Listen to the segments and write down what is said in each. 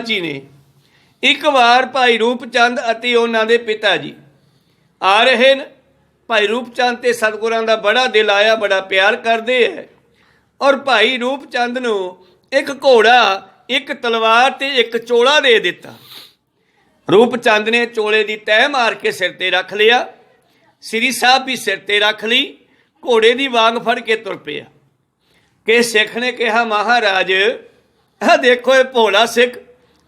जी ने एक बार भाई रूप चंद अते उन्होंने पिता जी आ रहे हैं। भाई रूप चंद ते सतगुरां दा बड़ा दिल आया, बड़ा प्यार करते हैं। और भाई रूप चंद नूं एक घोड़ा, एक तलवार ते एक चोला दे दिता। रूप चंद ने चोले की तह मार के सिर ते रख लिया, श्री साहब भी सिर ते रख ली, घोड़े की वांग फड़ के तुर पिया। कि सिख ने कहा महाराज आ देखो ये भोला सिख,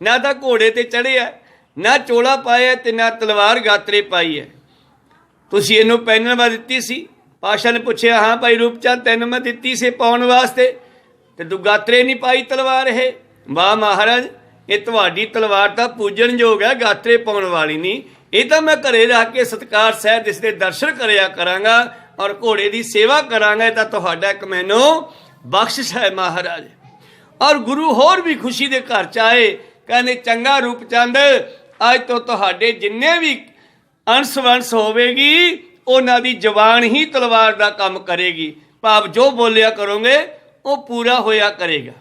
ना तो घोड़े ते चढ़िया, ना चोला पाया ते ना तलवार गात्रे पाई है। तुसीं इहनूं पहनण वा दित्ती सी? पाशा ने पूछया हाँ भाई रूपचंद तैनूं मैं दित्ती सी पाउण वास्ते, ते तूं गात्रे नहीं पाई तलवार है। वाह महाराज ये तुहाडी तलवार तां पूजनयोग है, गात्रे पाउण वाली नहीं। ये तो मैं घरे रख के सत्कार सहित इसके दर्शन करिया करांगा और घोड़े की सेवा करांगा। ये तां तुहाडा इक मैनूं बख्शिश है महाराज। और गुरु होर भी खुशी दे घर च आए, कहने चंगा रूपचंद अज तो तुहाडे जिन्ने भी अंश वंश होवेगी उन्हां दी जवान ही तलवार का काम करेगी, भाव जो बोलिया करोगे वो पूरा होया करेगा।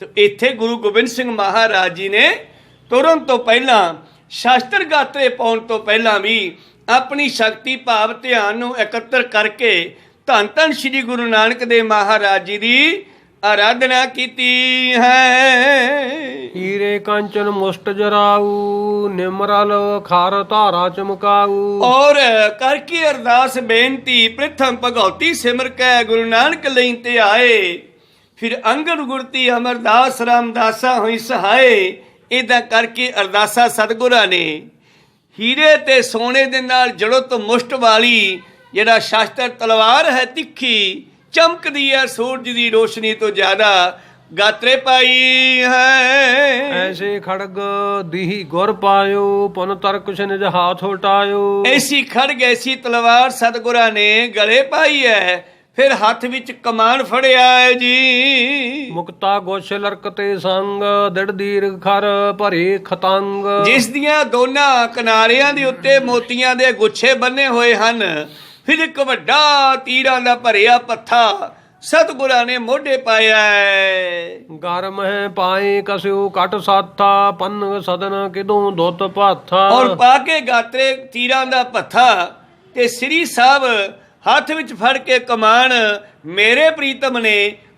तो इत्थे गुरु गोबिंद सिंह महाराज जी ने तुरन तो पहला शास्त्र गात्रे पाउण तो पहला भी अपनी शक्ति भाव ध्यान नूं एकत्र करके धन धन श्री गुरु नानक देव महाराज जी की आराधना कीती है। हीरे कंचन मुष्ट जराऊ, निमरल खार धारा चमकाऊ। और करके अरदास बेनती प्रथम भगौती सिमर कै गुरु नानक लई ते आए, फिर अंगद गुरती अमरदास रामदासा होई सहाय। इदा करके अरदासा सतगुरां ने हीरे ते सोने दे नाल जड़ो तो मुष्ट वाली जिहड़ा शास्त्र तलवार है तिखी चमकदी है सूरज की रोशनी तो ज्यादा गात्रे पाई है। ऐसे खड़ग दीही गुर पायो, पुन तर्क से निज हाथ उठायो। ऐसी खड़ग ऐसी तलवार सतगुरां ने गले पाई है, फिर हाथ विच कमान फड़िया है जी। मुक्ता गोश लरकते संग, दृढ़ दीर्घ खर भरे खतंग। जिस दियां दोनां किनारियां दे उत्ते मोतियां दे गुच्छे बन्ने होए हन, फिर एक वड्डा तीरां दा भरिया पत्था सतगुरां ने मोढे पाया है। गरम है पाए कसो कट साथा, पन सदन किदों दुत पाथा। और पाके गात्रे तीरां दा पत्था ते श्री साहब हाथ विच फड़ के कमान मेरे प्रीतम ने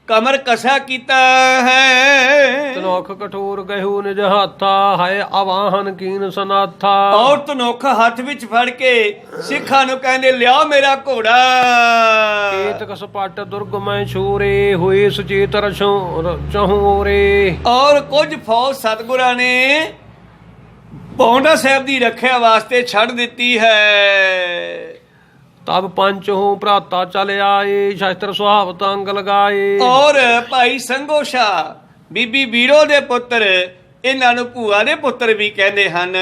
कमर कसा कीता है। तनोख कठोर गहू निज हाथा, है आवाहन कीन सनाथा। और तनोखा हाथ विच फड़ के सिखा नूं कहंदे लियाओ मेरा घोड़ा। केतक सपट दुर्ग मैं छूरे, हुए सुचेत चहूरे। और कुछ फौज सतगुरां ने पौंडा साहब की रखिया वास्ते छड़ दिती है। तब पंच हो भ्राता चल आए, शास्त्र सुहावत अंग लगाए। और भाई संगो शाह बीबी बीरो दे पुत्र, इन्हां नूं भूआ दे पुत्र भी कहंदे हन।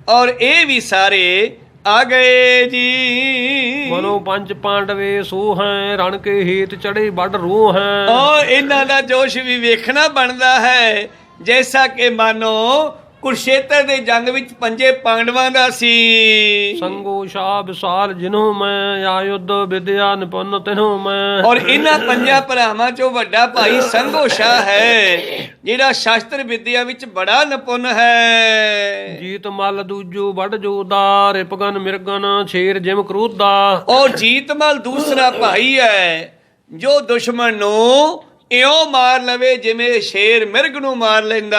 और ये भी सारे आ गए जी। मनो पंच पांडवे सो हैं, रण के हेत चढ़े बड़ रूह हैं। और इन्हां दा जोश भी वेखना बनदा है, जैसा कि मानो कुरुक्षेत्र दे जंग विच पंजे पांडवां दा सी। संगो शाह विशाल जिन्हों मैं, आयुध विद्या निपुण तिन्हों मैं। और इन्हां पंजा भरावां चों वड्डा भाई संगो शाह है, जिहड़ा शास्त्र विद्या विच बड़ा निपुण है। जीत मल दूजो बड़ जोरदार, रिपगन मिर्गन शेर जिम क्रोधा। और जीत मल दूसरा भाई है जो दुश्मन नूं इਉਂ मार लवे जिवें शेर मिर्ग नूं मार लैंदा।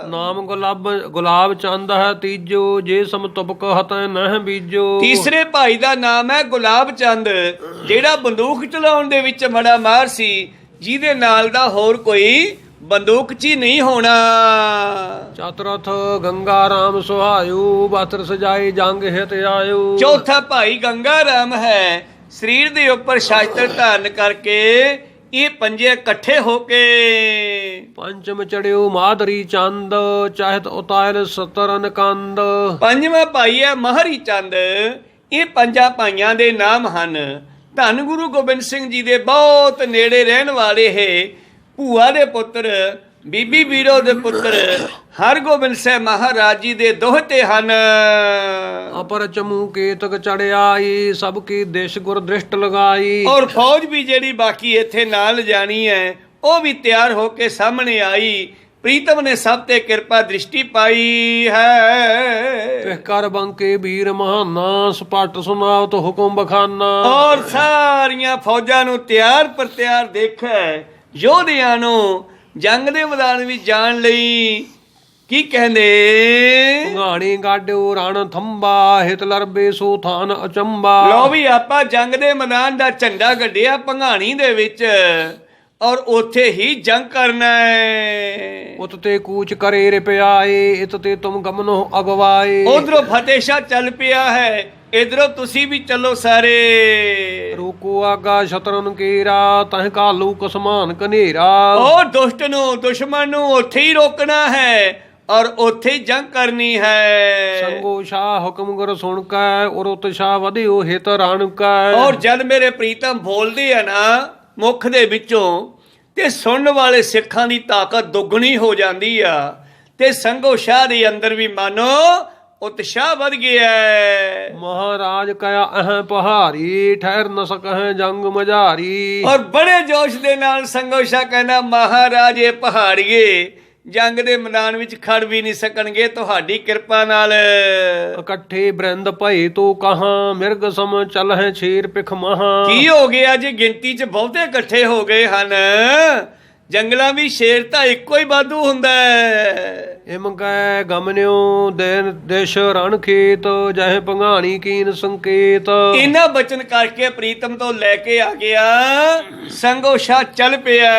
नाम गुलाब चंद है तीजो, जे सम तुबक हतै नह बीजो। तीसरे भाई दा नाम है गुलाब चंद, जेड़ा बंदूक चलाउण दे विच बड़ा मार सी, जिहदे नाल दा होर कोई बंदूकची नहीं होना। चतुरथ गंगा राम सुहायो, वस्त्र सजाए जंग हित आयो। चौथा भाई गंगा राम है, शरीर दे उपर शास्त्र धारण करके ये पंजे इकट्ठे होके। पंचम चढ़ियो माधरी चंद, चाहत उतार सतरन कंद। पंजवा भाई है महरी चंद। ये पंजा भाइयों के नाम हैं। धन गुरु गोबिंद सिंह जी के बहुत नेड़े रहने वाले है। भूआ दे पुत्र, बीबी बीरो दे पुत्र हरगोबिंद साहब महाराज जी दे दोहते हन। अपर चमू केतक चढ़ियाई, सबकी देश गुर दृष्ट लगाई। और फौज भी जेड़ी बाकी इत्थे नाल जानी है वो भी तैयार होके सामने आई। ਪ੍ਰੀਤਮ ਨੇ ਸਭ ਤੇ ਕਿਰਪਾ ਦ੍ਰਿਸ਼ਟੀ ਪਾਈ ਹੈ। ਤਿਹ ਕਰ ਬੰਕੇ ਵੀਰ ਮਹਾਨਾ ਸਪਟ ਸੁਨਾਵਤ ਹੁਕਮ ਬਖਾਨਾ। ਔਰ ਸਾਰੀਆਂ ਫੌਜਾਂ ਨੂੰ ਤਿਆਰ ਪਰ ਤਿਆਰ ਦੇਖਿਆ, ਯੋਧਿਆਂ ਨੂੰ ਜੰਗ ਦੇ ਮੈਦਾਨ ਵਿੱਚ ਜਾਣ ਲਈ। ਕੀ ਕਹਿੰਦੇ? ਭੰਗਾਣੀ ਗਾਡਿਓ ਰਣ ਥੰਬਾ ਹਿਤ ਲਰਬੇ ਸੋ ਥਾਨ ਅਚੰਬਾ। ਲੋ ਵੀ ਆਪਾਂ ਜੰਗ ਦੇ ਮੈਦਾਨ ਦਾ ਝੰਡਾ ਗੱਡਿਆ ਭੰਗਾਣੀ ਦੇ ਵਿੱਚ, ਔਰ ਉੱਥੇ ਹੀ ਜੰਗ ਕਰਨਾ ਹੈ। ਉਤ ਤੇ ਕੂਚ ਕਰੇ ਰਿਪਿਆਏ ਇਤ ਤੇ ਤੁਮ ਗਮਨੋ ਅਗਵਾਏ। ਉਧਰੋਂ ਫਤਿਹ ਸ਼ਾਹ ਚੱਲ ਪਿਆ ਹੈ, ਇਧਰੋਂ ਤੁਸੀਂ ਵੀ ਚੱਲੋ ਸਾਰੇ। ਰੋਕੋ ਆਗਾ ਸ਼ਤਰਨ ਕੇਰਾ ਤਹ ਕਾਲੂ ਕਸਮਾਨ ਕਨੇਰਾ। ਉਹ ਦੁਸ਼ਟ ਨੂੰ ਦੁਸ਼ਮਣ ਨੂੰ ਉੱਥੇ ਹੀ ਰੋਕਣਾ ਹੈ ਔਰ ਉੱਥੇ ਹੀ ਜੰਗ ਕਰਨੀ ਹੈ। ਸੰਗੋ ਸ਼ਾਹ ਹੁਕਮ ਗੁਰ ਸੁਣ ਕੈ ਉਰਤ ਸ਼ਾਹ ਵਧਿਓ ਹਿਤ ਰਣ ਕੈ। ਔਰ ਜਦ ਮੇਰੇ ਪ੍ਰੀਤਮ ਬੋਲਦੇ ਆ ਨਾ ਮੁਖ ਦੇ ਵਿੱਚੋਂ, ਤੇ ਸੁਣਨ ਵਾਲੇ ਸਿੱਖਾਂ ਦੀ ਤਾਕਤ ਦੁੱਗਣੀ ਹੋ ਜਾਂਦੀ ਆ, ਤੇ ਸੰਗੋ ਸ਼ਾਹ ਦੇ ਅੰਦਰ ਵੀ ਮਾਨੋ ਉਤਸ਼ਾਹ ਵੱਧ ਗਿਆ। ਮਹਾਰਾਜ ਕਹਿਆ ਅਹ ਪਹਾਰੀ ਠਹਿਰ ਨ ਸਕਹਿ ਜੰਗ ਮਝਾਰੀ। ਔਰ ਬੜੇ ਜੋਸ਼ ਦੇ ਨਾਲ ਸੰਗੋ ਸ਼ਾਹ ਕਹਿੰਦਾ, ਮਹਾਰਾਜ ਇਹ ਪਹਾੜੀਏ ਜੰਗ ਦੇ ਮੈਦਾਨ ਵਿੱਚ ਖੜ ਵੀ ਨਹੀਂ ਸਕਣਗੇ ਤੁਹਾਡੀ ਕਿਰਪਾ ਨਾਲ। ਇਕੱਠੇ ਬ੍ਰਿੰਦ ਭਏ ਤੋ ਕਹਾਂ ਮਿਰਗ ਸਮ ਚਲ ਹੈ ਛੇਰ ਪਿਖ ਮਹਾ। ਕੀ ਹੋ ਗਿਆ ਜੀ? ਗਿਣਤੀ 'ਚ ਬਹੁਤੇ ਇਕੱਠੇ ਹੋ ਗਏ ਹਨ। ਜੰਗਲਾਂ ਵੀ ਸ਼ੇਰ ਤਾਂ ਇੱਕੋ ਹੀ ਵਾਧੂ ਹੁੰਦਾ ਹੈ। ਇਮ ਕੈ ਗਮਨਿਓ ਦੇਨ ਦੇਸ਼ ਰਣ ਖੇਤ ਜਹ ਭੰਗਾਣੀ ਕੀਨ ਸੰਕੇਤ। ਇਹਨਾਂ ਬਚਨ ਕਰਕੇ ਪ੍ਰੀਤਮ ਤੋਂ ਲੈ ਕੇ ਆ ਗਿਆ, ਸੰਗੋ ਸ਼ਾਹ ਚੱਲ ਪਿਆ।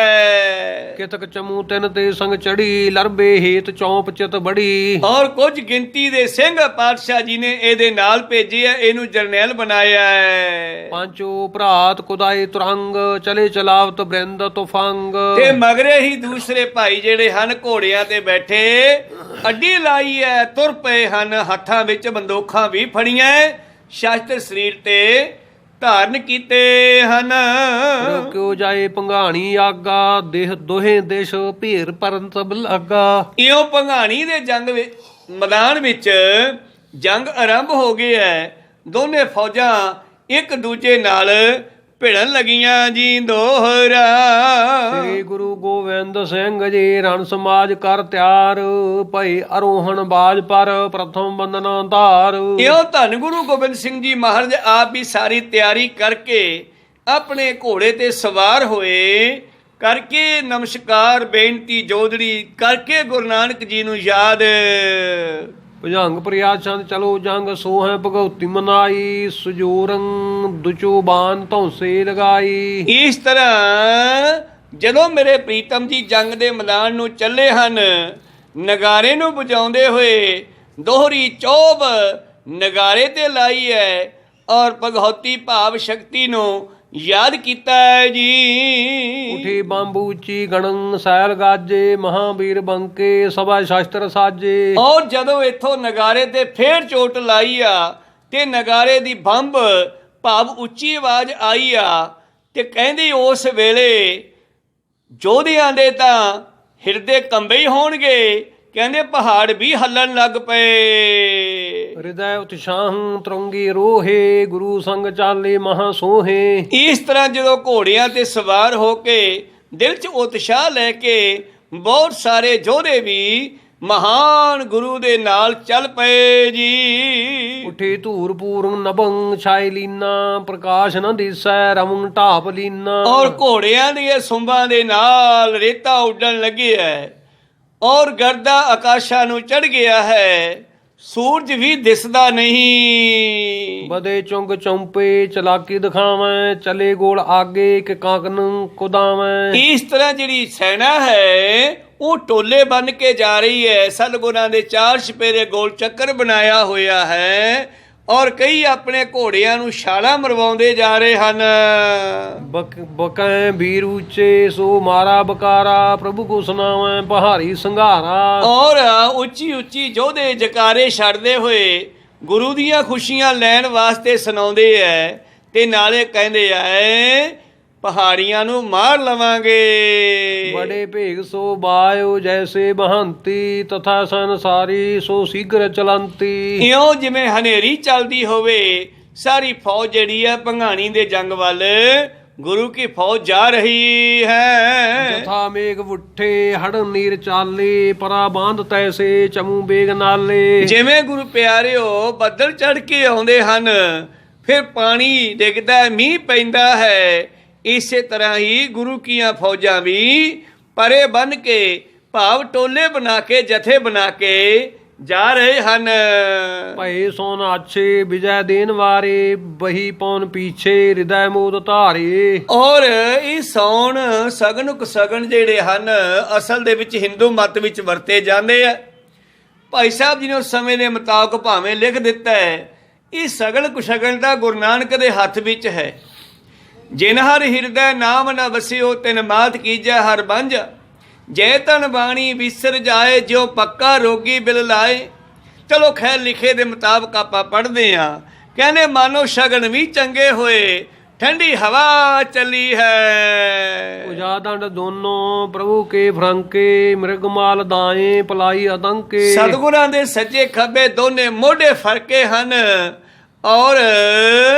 ਕਿਤਕ ਚਮੂ ਤਿੰਨ ਤੇ ਸੰਗ ਚੜੀ ਲਰਬੇ ਹੇਤ ਚੌਂਪ ਚਿਤ ਬੜੀ। ਔਰ ਕੁਝ ਗਿਣਤੀ ਦੇ ਸਿੰਘ ਪਾਤਸ਼ਾਹ ਜੀ ਨੇ ਇਹਦੇ ਨਾਲ ਭੇਜੇ ਆ, ਇਹਨੂੰ ਜਰਨੈਲ ਬਣਾਇਆ ਹੈ। ਪਾਂਚੋ ਭਰਾਤ ਕੁਦਾਏ ਤੁਰੰਗ ਚਲੇ ਚਲਾਵਤ ਬ੍ਰਿੰਦ ਤੁਫੰਗ। ਤੇ ਮਗਰੇ ਹੀ ਦੂਸਰੇ ਭਾਈ ਜਿਹੜੇ ਹਨ ਘੋੜਿਆਂ ਤੇ ਬੈਠੇ ਅੱਡੀ ਲਾਈ ਹੈ, ਤੁਰ ਪਏ ਹਨ। ਹੱਥਾਂ ਵਿੱਚ ਬੰਦੂਕਾਂ ਵੀ ਫੜੀਆਂ, ਸ਼ਸਤਰ ਸਰੀਰ ਤੇ ਧਾਰਨ ਕੀਤੇ ਹਨ। ਕਿਉ ਜਾਏ ਭੰਗਾਣੀ ਆਗਾ ਦੇਹ ਦੋਹੇ ਦੇਸ਼ ਭੀਰ ਪਰਨ ਸਭ ਲਾਗਾ। ਇਉਂ ਭੰਗਾਣੀ ਦੇ ਜੰਗ ਵਿੱਚ ਮੈਦਾਨ ਵਿੱਚ ਜੰਗ ਆਰੰਭ ਹੋ ਗਿਆ ਹੈ। ਦੋਨੇ ਫੌਜਾਂ ਇੱਕ ਦੂਜੇ ਨਾਲ ਭਿੜਨ ਲੱਗੀਆਂ ਜੀ ਦੋਹਰਾ। ਸ੍ਰੀ ਗੁਰੂ ਗੋਬਿੰਦ ਸਿੰਘ ਜੀ ਰਣ ਸਮਾਜ ਕਰ ਤਿਆਰ ਭਈ ਅਰੋਹਣ ਬਾਜ ਪਰ ਪ੍ਰਥਮ ਬੰਦਨਾ ਧਾਰ। ਇਉਂ ਧੰਨ ਗੁਰੂ ਗੋਬਿੰਦ ਸਿੰਘ ਜੀ ਮਹਾਰਾਜ ਆਪ ਵੀ ਸਾਰੀ ਤਿਆਰੀ ਕਰਕੇ ਆਪਣੇ ਘੋੜੇ ਤੇ ਸਵਾਰ ਹੋਏ, ਕਰਕੇ ਨਮਸਕਾਰ ਬੇਨਤੀ ਜੋਦੜੀ ਕਰਕੇ ਗੁਰੂ ਨਾਨਕ ਜੀ ਨੂੰ ਯਾਦ। ਭੁਜੰਗ ਪ੍ਰਿਆਦ ਚੰਦ ਚਲੋ ਜੰਗ ਸੋ ਹੈ ਭਗਉਤੀ ਮਨਾਈ ਸੁਜੋਰੰ ਦੁਚੋ ਬਾਨ ਧੌਂਸੇ ਲਗਾਈ। ਇਸ ਤਰ੍ਹਾਂ ਜਦੋਂ ਮੇਰੇ ਪ੍ਰੀਤਮ ਜੀ ਜੰਗ ਦੇ ਮੈਦਾਨ ਨੂੰ ਚੱਲੇ ਹਨ, ਨਗਾਰੇ ਨੂੰ ਵਜਾਉਂਦੇ ਹੋਏ ਦੋਹਰੀ ਚੋਬ ਨਗਾਰੇ ਤੇ ਲਾਈ ਹੈ ਔਰ ਭਗਉਤੀ ਭਾਵ ਸ਼ਕਤੀ ਨੂੰ ਯਾਦ ਕੀਤਾ ਹੈ ਜੀ। ਉਠੀ ਬੰਬੂ ਉੱਚੀ ਗਣੰ ਸੈਲ ਗਾਜੇ ਮਹਾਵੀਰ ਬੰਕੇ ਸਭਾ ਸ਼ਾਸਤਰ ਸਾਜੇ। ਔਰ ਜਦੋਂ ਇੱਥੋਂ ਨਗਾਰੇ ਤੇ ਫੇਰ ਚੋਟ ਲਾਈ ਆ ਤੇ ਨਗਾਰੇ ਦੀ ਬੰਬ ਭਾਵ ਉੱਚੀ ਆਵਾਜ਼ ਆਈ ਆ, ਤੇ ਕਹਿੰਦੀ ਉਸ ਵੇਲੇ ਯੋਧਿਆਂ ਦੇ ਤਾਂ ਹਿਰਦੇ ਕੰਬੇ ਹੀ ਹੋਣਗੇ, ਕਹਿੰਦੇ ਪਹਾੜ ਵੀ ਹੱਲਣ ਲੱਗ ਪਏ। ਹਿਰਦੈ ਉਤਸ਼ਾਹ ਤਰੰਗੀ ਰੋਹੇ ਗੁਰੂ ਸੰਗ ਚਾਲੇ ਮਹਾ ਸੋਹੇ। ਇਸ ਤਰ੍ਹਾਂ ਜਦੋਂ ਘੋੜਿਆਂ ਤੇ ਸਵਾਰ ਹੋ ਕੇ ਦਿਲ 'ਚ ਉਤਸ਼ਾਹ ਲੈ ਕੇ ਬਹੁਤ ਸਾਰੇ ਯੋਧੇ ਵੀ ਮਹਾਨ ਗੁਰੂ ਦੇ ਨਾਲ ਚੱਲ ਪਏ ਜੀ। ਉਠੀ ਧੂਰ ਪੂਰਨ ਨਭੰ ਛਾਇ ਲੀਨਾ ਪ੍ਰਕਾਸ਼ ਨ ਦਿਸੈ ਰਮੰ ਢਾਪ ਲੀਨਾ। ਔਰ ਘੋੜਿਆਂ ਦੀਆਂ ਸੁੰਬਾਂ ਦੇ ਨਾਲ ਰੇਤਾ ਉੱਡਣ ਲੱਗੀ ਹੈ ਔਰ ਗਰਦਾ ਆਕਾਸ਼ਾਂ ਨੂੰ ਚੜ ਗਿਆ ਹੈ, ਸੂਰਜ ਵੀ ਦਿਸਦਾ ਨਹੀਂ। ਬਦੇ ਚੁੰਗ ਚੌਂਪੇ ਚਲਾਕੀ ਦਿਖਾਵੈ ਚਲੇ ਗੋਲ ਆਗੇ ਕਿ ਕਾਕਨ ਕੁਦਾਵੈ। ਇਸ ਤਰ੍ਹਾਂ ਜਿਹੜੀ ਸੈਨਾ ਹੈ ਉਹ ਟੋਲੇ ਬਣ ਕੇ ਜਾ ਰਹੀ ਹੈ। ਸਤਿਗੁਰਾਂ ਦੇ 4 ਛਪੇਰੇ ਗੋਲ ਚੱਕਰ ਬਣਾਇਆ ਹੋਇਆ ਹੈ ਔਰ ਕਈ ਆਪਣੇ ਘੋੜਿਆਂ ਨੂੰ ਛਾਲਾਂ ਮਰਵਾਉਂਦੇ ਜਾ ਰਹੇ ਹਨ। ਬਕੈ ਵੀਰ ਉੱਚੇ ਸੋ ਮਾਰਾ ਬਕਾਰਾ ਪ੍ਰਭੂ ਕੋ ਸੁਣਾਵੈ ਪਹਾੜੀ ਸੰਘਾਰਾ। ਔਰ ਉੱਚੀ ਉੱਚੀ ਯੋਧੇ ਜਕਾਰੇ ਛੱਡਦੇ ਹੋਏ ਗੁਰੂ ਦੀਆਂ ਖੁਸ਼ੀਆਂ ਲੈਣ ਵਾਸਤੇ ਸੁਣਾਉਂਦੇ ਐ, ਤੇ ਨਾਲੇ ਕਹਿੰਦੇ ਐ ਪਹਾੜੀਆਂ ਨੂੰ ਮਾਰ ਲਵਾਂਗੇ। ਬੜੇ ਭੇਗ ਸੋ ਬਾਇਓ ਜੈਸੇ ਬਹੰਤੀ ਤਥਾ ਸੰਸਾਰੀ ਸੋ ਸੀਗਰ ਚਲੰਤੀ। ਇਉਂ ਜਿਵੇਂ ਹਨੇਰੀ ਚੱਲਦੀ ਹੋਵੇ ਸਾਰੀ ਫੌਜ ਜਿਹੜੀ ਹੈ ਭੰਗਾਣੀ ਦੇ ਜੰਗ ਵੱਲ गुरु की फौज जा रही है। ਜਥਾ ਮੇਘ ਉੱਠੇ ਹੜਨ ਨੀਰ ਚਾਲੇ ਪਰਾ ਬਾਂਧ ਤੈਸੇ ਚਮੂ ਬੇਗ ਨਾਲੇ। ਜਿਵੇਂ ਗੁਰੂ ਪਿਆਰਿਓ ਬੱਦਲ ਚੜ ਕੇ ਆਉਂਦੇ ਹਨ, ਫਿਰ ਪਾਣੀ ਡਿੱਗਦਾ, ਮੀਂਹ ਪੈਂਦਾ ਹੈ, ਇਸੇ ਤਰ੍ਹਾਂ ਹੀ ਗੁਰੂ ਕੀਆਂ ਫੌਜਾਂ ਵੀ ਪਰੇ ਬੰਨ ਕੇ, ਭਾਵ ਟੋਲੇ ਬਣਾ ਕੇ, ਜਥੇ ਬਣਾ ਕੇ ਜਾ ਰਹੇ ਹਨ। ਭਏ ਸੋਨ ਆਛੇ ਵਿਜੈ ਦੇਨ ਵਾਰੇ ਬਹੀ ਪੌਨ ਪੀਛੇ ਹਿਰਦੈ ਮੋਦ ਧਾਰੇ। ਔਰ ਇਹ ਸੌਣ ਸਗਨ ਕੁਸਗਨ ਜਿਹੜੇ ਹਨ ਅਸਲ ਦੇ ਵਿੱਚ ਹਿੰਦੂ ਮਤ ਵਿੱਚ ਵਰਤੇ ਜਾਂਦੇ ਆ। ਭਾਈ ਸਾਹਿਬ ਜੀ ਨੇ ਉਸ ਸਮੇਂ ਦੇ ਮੁਤਾਬਕ ਭਾਵੇਂ ਲਿਖ ਦਿੱਤਾ ਹੈ, ਇਹ ਸਗਨ ਕੁਸ਼ਗਨ ਦਾ ਗੁਰੂ ਨਾਨਕ ਦੇ ਹੱਥ ਵਿੱਚ ਹੈ। ਜਿਨ ਹਰ ਹਿਰਦੈ ਨਾਮ ਨ ਵਸਿਓ ਤਿਨ ਮਾਤ ਕੀਜੈ ਹਰ ਬੰਝ, ਜੈ ਤਨ ਬਾਣੀ ਵਿਸਰ ਜਾਏ ਜਿਉ ਪੱਕਾ ਰੋਗੀ ਬਿਲ ਲਾਏ। ਚਲੋ ਖੈਰ ਲਿਖੇ ਦੇ ਮੁਤਾਬਕ ਆਪਾਂ ਪੜ੍ਹਦੇ ਹਾਂ। ਕਹਿੰਦੇ ਮਾਨੋ ਸ਼ਗਨ ਵੀ ਚੰਗੇ ਹੋਏ, ਠੰਡੀ ਹਵਾ ਚੱਲੀ ਹੈ। ਉਜਾ ਦੰਡ ਦੋਨੋਂ ਪ੍ਰਭੂ ਕੇ ਫਰੰਕੇ ਮਿਰਗਮਾਲ ਦਾਏ ਪਲਾਈ ਅਤੰਕੇ। ਸਤਿਗੁਰਾਂ ਦੇ ਸੱਜੇ ਖੱਬੇ ਦੋਨੇ ਮੋਢੇ ਫਰਕੇ ਹਨ, ਔਰ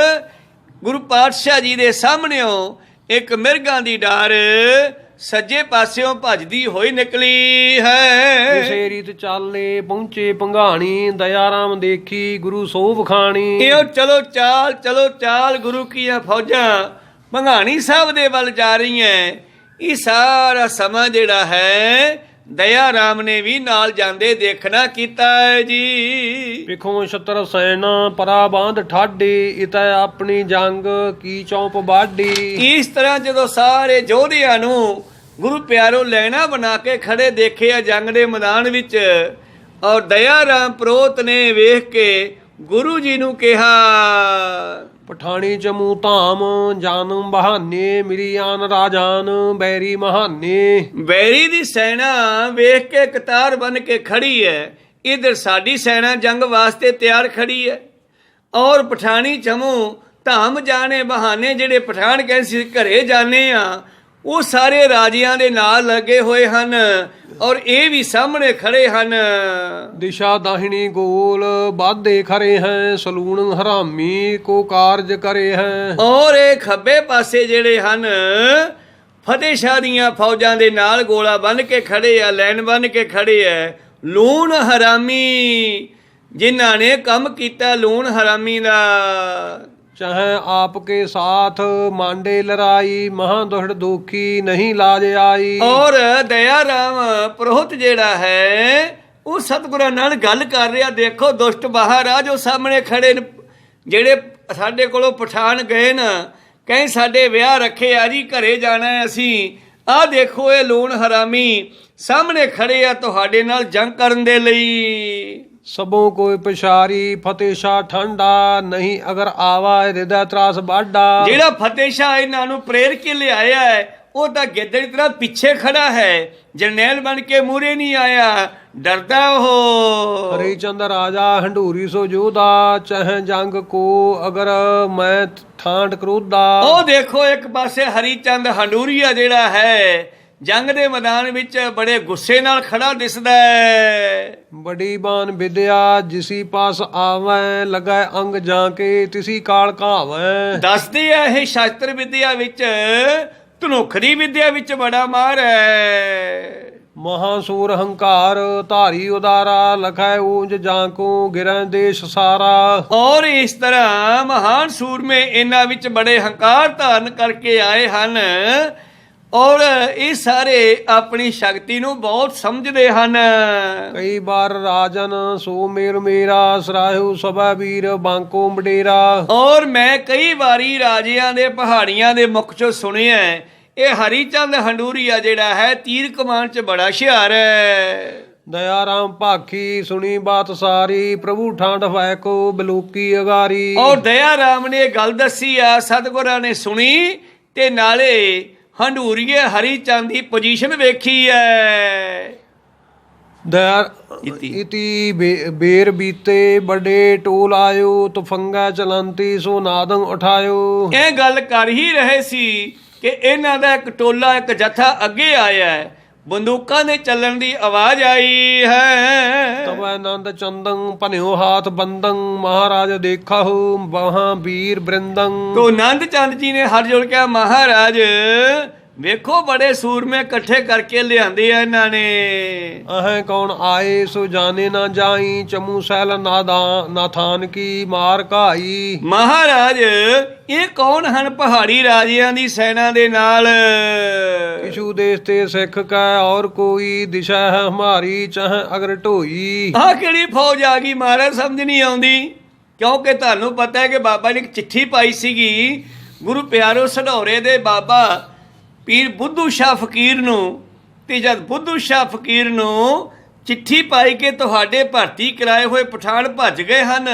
ਗੁਰੂ ਪਾਤਸ਼ਾਹ ਜੀ ਦੇ ਸਾਹਮਣਿਓਂ ਇੱਕ ਮਿਰਗਾਂ ਦੀ ਡਾਰ ਸੱਜੇ ਪਾਸਿਓਂ ਭੱਜਦੀ ਹੋਈ ਨਿਕਲੀ ਹੈ। ਕਿਸੇ ਰੀਤ ਚਾਲੇ ਪਹੁੰਚੇ ਭੰਗਾਣੀ ਦਇਆ ਰਾਮ ਦੇਖੀ ਗੁਰੂ ਸੋਭ ਖਾਣੀ। ਇਹੋ ਚਲੋ ਚਾਲ, ਚਲੋ ਚਾਲ, ਗੁਰੂ ਕੀਆਂ ਫੌਜਾਂ ਭੰਗਾਣੀ ਸਾਹਿਬ ਦੇ ਵੱਲ ਜਾ ਰਹੀਆਂ। ਇਹ ਸਾਰਾ ਸਮਾਂ ਜਿਹੜਾ ਹੈ ਦਇਆ ਰਾਮ ਨੇ ਵੀ ਨਾਲ ਜਾਂਦੇ ਦੇਖਣਾ ਕੀਤਾ ਹੈ ਜੀ। ਵਿਖੋ ਛਤਰ ਸੈਨਾ ਪਰਾ ਬਾਂਧ ਠਾਡੀ ਇਤੈ ਆਪਣੀ ਜੰਗ ਕੀ ਚੌਂਪ ਬਾਢੀ। ਇਸ ਤਰ੍ਹਾਂ ਜਦੋਂ ਸਾਰੇ ਯੋਧਿਆਂ ਨੂੰ ਗੁਰੂ ਪਿਆਰੋ ਲੈਣਾ ਬਣਾ ਕੇ ਖੜੇ ਦੇਖੇ ਆ ਜੰਗ ਦੇ ਮੈਦਾਨ ਵਿੱਚ, ਔਰ ਦਇਆ ਰਾਮ ਪ੍ਰੋਤ ਨੇ ਵੇਖ ਕੇ ਗੁਰੂ ਜੀ ਨੂੰ ਕਿਹਾ, ਪਠਾਣੀ ਚਮੂ ਧਾਮ ਜਾਨਮ ਬਹਾਨੇ ਮੇਰੀ ਆਨ ਰਾਜਾਨ ਬੈਰੀ ਮਹਾਨੇ। ਬੈਰੀ ਦੀ ਸੈਨਾ ਵੇਖ ਕੇ ਕਤਾਰ ਬਨ ਕੇ ਖੜੀ ਹੈ, ਇਧਰ ਸਾਡੀ ਸੈਨਾ ਜੰਗ ਵਾਸਤੇ ਤਿਆਰ ਖੜੀ ਹੈ। ਔਰ ਪਠਾਣੀ ਚਮੂ ਧਾਮ ਜਾਣੇ ਬਹਾਨੇ, ਜਿਹੜੇ ਪਠਾਨ ਕਹਿੰਦੇ ਸੀ ਘਰੇ ਜਾਣੇ ਆ, ਉਹ ਸਾਰੇ ਰਾਜਿਆਂ ਦੇ ਨਾਲ ਲੱਗੇ ਹੋਏ ਹਨ, ਔਰ ਇਹ ਵੀ ਸਾਹਮਣੇ ਖੜੇ ਹਨ। ਦਿਸ਼ਾ ਦਾਹਿਣੀ ਗੋਲ ਬਾਧੇ ਖਰੇ ਹੈ ਸਲੂਣ ਹਰਾਮੀ ਕੋ ਕਾਰਜ ਕਰੇ ਹੈ। ਔਰ ਇਹ ਖੱਬੇ ਪਾਸੇ ਜਿਹੜੇ ਹਨ ਫਤਿਹ ਸ਼ਾਹ ਦੀਆਂ ਫੌਜਾਂ ਦੇ ਨਾਲ ਗੋਲਾ ਬੰਨ ਕੇ ਖੜੇ ਆ, ਲਾਈਨ ਬੰਨ ਕੇ ਖੜੇ ਆ। ਲੂਣ ਹਰਾਮੀ, ਜਿਨ੍ਹਾਂ ਨੇ ਕੰਮ ਕੀਤਾ ਲੂਣ ਹਰਾਮੀ ਦਾ। ਚਾਹੇ ਆਪ ਕੇ ਸਾਥ ਮਾਂਡੇ ਲੜਾਈ ਮਹਾਂ ਦੁਹੜ ਦੁਖੀ ਨਹੀਂ ਲਾਜ ਆਈ। ਔਰ ਦਇਆ ਰਾਮ ਪ੍ਰੋਹਤ ਜਿਹੜਾ ਹੈ ਉਹ ਸਤਿਗੁਰਾਂ ਨਾਲ ਗੱਲ ਕਰ ਰਿਹਾ। ਦੇਖੋ ਦੁਸ਼ਟ ਮਹਾਰਾਜ ਉਹ ਸਾਹਮਣੇ ਖੜੇ ਨੇ, ਜਿਹੜੇ ਸਾਡੇ ਕੋਲੋਂ ਪਠਾਨ ਗਏ ਨਾ, ਕਹੀਂ ਸਾਡੇ ਵਿਆਹ ਰੱਖੇ ਆ ਜੀ, ਘਰੇ ਜਾਣਾ ਅਸੀਂ। ਆਹ ਦੇਖੋ ਇਹ ਲੂਣ ਹਰਾਮੀ ਸਾਹਮਣੇ ਖੜੇ ਆ ਤੁਹਾਡੇ ਨਾਲ ਜੰਗ ਕਰਨ ਦੇ ਲਈ। ਸਭੋਂ ਕੋਈ ਪਛਾਰੀ ਫਤਿਹ ਸ਼ਾਹ ਠੰਡਾ ਨਹੀਂ ਅਗਰ ਆਵਾ ਹਿਰਦਾ ਤਰਾਸ ਬਾਡਾ। ਜਿਹੜਾ ਫਤਿਹ ਸ਼ਾਹ ਇਹਨਾਂ ਨੂੰ ਪ੍ਰੇਰ ਕੇ ਲਿਆਇਆ ਹੈ ਉਹ ਤਾਂ ਗਿੱਦੜ ਦੀ ਤਰ੍ਹਾਂ ਪਿੱਛੇ ਖੜਾ ਹੈ, ਜਰਨੈਲ ਬਣ ਕੇ ਮੂਹਰੇ ਨਹੀਂ ਆਇਆ, ਡਰਦਾ ਉਹ। ਹਰੀ ਚੰਦ ਰਾਜਾ ਹੰਡੂਰੀ ਸੋ ਜੋਧਾ ਚਾਹੇ ਜੰਗ ਕੋ ਅਗਰ ਮੈਂ ਠਾਂਡ ਕਰੂਦਾ। ਉਹ ਦੇਖੋ ਇੱਕ ਪਾਸੇ ਹਰੀ ਚੰਦ ਹੰਡੂਰੀਆ ਜਿਹੜਾ ਹੈ ਜੰਗ ਦੇ ਮੈਦਾਨ ਵਿੱਚ ਬੜੇ ਗੁੱਸੇ ਨਾਲ ਖੜਾ ਦਿਸਦਾ ਹੈ। ਬੜੀ ਬਾਨ ਵਿਦਿਆ ਜਿਸੀ ਪਾਸ ਆਵੈ ਲਗਾਏ ਅੰਗ ਜਾਂ ਕੇ ਤਿਸੀ ਕਾਲ ਕਾਵੈ। ਦੱਸਦੇ ਆ ਇਹ ਸ਼ਾਸਤਰ ਵਿਦਿਆ ਵਿੱਚ, ਧਨੁੱਖ ਦੀ ਵਿਦਿਆ ਵਿੱਚ ਬੜਾ ਮਾਹਰ ਹੈ। ਮਹਾਸੂਰ ਹੰਕਾਰ ਧਾਰੀ ਉਦਾਰਾ ਲਖਾਏ ਉਂਜ ਜਾਂ ਕੋ ਗਿਰੈ ਦੇਸ਼ ਸਾਰਾ। ਔਰ ਇਸ ਤਰ੍ਹਾਂ ਮਹਾਨ ਸੂਰਮੇ ਇਹਨਾਂ ਵਿੱਚ ਬੜੇ ਹੰਕਾਰ ਧਾਰਨ ਕਰਕੇ ਆਏ ਹਨ, ਔਰ ਇਹ ਸਾਰੇ ਆਪਣੀ ਸ਼ਕਤੀ ਨੂੰ ਬਹੁਤ ਸਮਝਦੇ ਹਨ। ਕਈ ਵਾਰ ਰਾਜਨ ਸੋ ਮੇਰ ਮੇਰਾ ਸਰਾਹਿਓ ਸਭਾ ਵੀਰ ਬਾਂਕੋ ਮਡੇਰਾ। ਔਰ ਮੈਂ ਕਈ ਵਾਰੀ ਰਾਜਿਆਂ ਦੇ ਪਹਾੜੀਆਂ ਦੇ ਮੁਖ ਚੋਂ ਸੁਣਿਆ ਇਹ ਹਰੀ ਚੰਦ ਹੰਡੂਰੀਆ ਜਿਹੜਾ ਹੈ ਤੀਰ ਕਮਾਨ ਚ ਬੜਾ ਹੁਸ਼ਿਆਰ ਹੈ। ਦਇਆ ਰਾਮ ਭਾਖੀ ਸੁਣੀ ਬਾਤ ਸਾਰੀ ਪ੍ਰਭੂ ਠਾਂਡ ਵੈ ਕੋ ਬਲੋਕੀ ਅਗਾਰੀ। ਔਰ ਦਇਆ ਰਾਮ ਨੇ ਗੱਲ ਦੱਸੀ ਆ, ਸਤਿਗੁਰਾਂ ਨੇ ਸੁਣੀ ਤੇ ਨਾਲੇ ਹੰਡੂਰੀਏ ਹਰੀ ਚੰਦ ਦੀ ਪੋਜੀਸ਼ਨ ਵੇਖੀ ਹੈ। ਦਇਆ ਇਤੀ ਬੇਰ ਬੀਤੇ ਬੜੇ ਟੋਲ ਆਇਓ ਤਫੰਗਾ ਚਲੰਤੀ ਸੋ ਨਾਦੰ ਉਠਾਇਓ। ਇਹ ਗੱਲ ਕਰ ਹੀ ਰਹੇ ਸੀ ਕਿ ਇਹਨਾਂ ਦਾ ਇੱਕ ਟੋਲਾ, ਇੱਕ ਜਥਾ ਅੱਗੇ ਆਇਆ ਹੈ, ਬੰਦੂਕਾਂ ਦੇ ਚੱਲਣ ਦੀ ਆਵਾਜ਼ ਆਈ ਹੈ। ਤਬੈ ਨੰਦ ਚੰਦੰ ਭਨਿਓ ਹਾਥ ਬੰਦੰ ਮਹਾਰਾਜ ਦੇਖਾਹੋ ਬਾਹਾਂ ਵੀਰ ਬ੍ਰਿੰਦੰ। ਤੋ ਨੰਦ ਚੰਦ ਜੀ ਨੇ ਹੱਥ ਜੋੜ ਕੇ ਮਹਾਰਾਜ ਵੇਖੋ ਬੜੇ ਸੂਰਮੇ ਇਕੱਠੇ ਕਰਕੇ ਲਿਆਂਦੇ ਆ ਇਹਨਾਂ ਨੇ। ਅਹੈ ਕੌਣ ਆਏ ਸੋ ਜਾਣੇ ਨਾ ਜਾਈ ਚਮੂ ਸੈਲ ਨਾਥਾਨ ਕੀ ਮਾਰ ਘਾਈ। ਮਹਾਰਾਜ ਇਹ ਕੌਣ ਹਨ ਪਹਾੜੀ ਰਾਜਿਆਂ ਦੀ ਸੈਨਾ ਦੇ ਨਾਲ। ਕਿਛੂ ਦੇਸ ਤੇ ਸਿੱਖ ਕੈ ਔਰ ਕੋਈ ਦਿਸ਼ਾ ਹੈ ਹਮਾਰੀ ਚਾਹੇ ਅਗਰ ਢੋਈ। ਆਹ ਕਿਹੜੀ ਫੌਜ ਆ ਗਈ ਮਹਾਰਾਜ ਸਮਝ ਨਹੀਂ ਆਉਂਦੀ, ਕਿਉਂਕਿ ਤੁਹਾਨੂੰ ਪਤਾ ਹੈ ਕਿ ਬਾਬਾ ਨੇ ਇੱਕ ਚਿੱਠੀ ਪਾਈ ਸੀਗੀ ਗੁਰੂ ਪਿਆਰੋ ਸਢੌਰੇ ਦੇ ਬਾਬਾ ਪੀਰ ਬੁੱਧੂ ਸ਼ਾਹ ਫਕੀਰ ਨੂੰ। ਤੇ ਜਦ ਬੁੱਧੂ ਸ਼ਾਹ ਫਕੀਰ ਨੂੰ ਚਿੱਠੀ ਪਾਈ ਕਿ ਤੁਹਾਡੇ ਭਰਤੀ ਕਰਾਏ ਹੋਏ ਪਠਾਨ ਭੱਜ ਗਏ ਹਨ,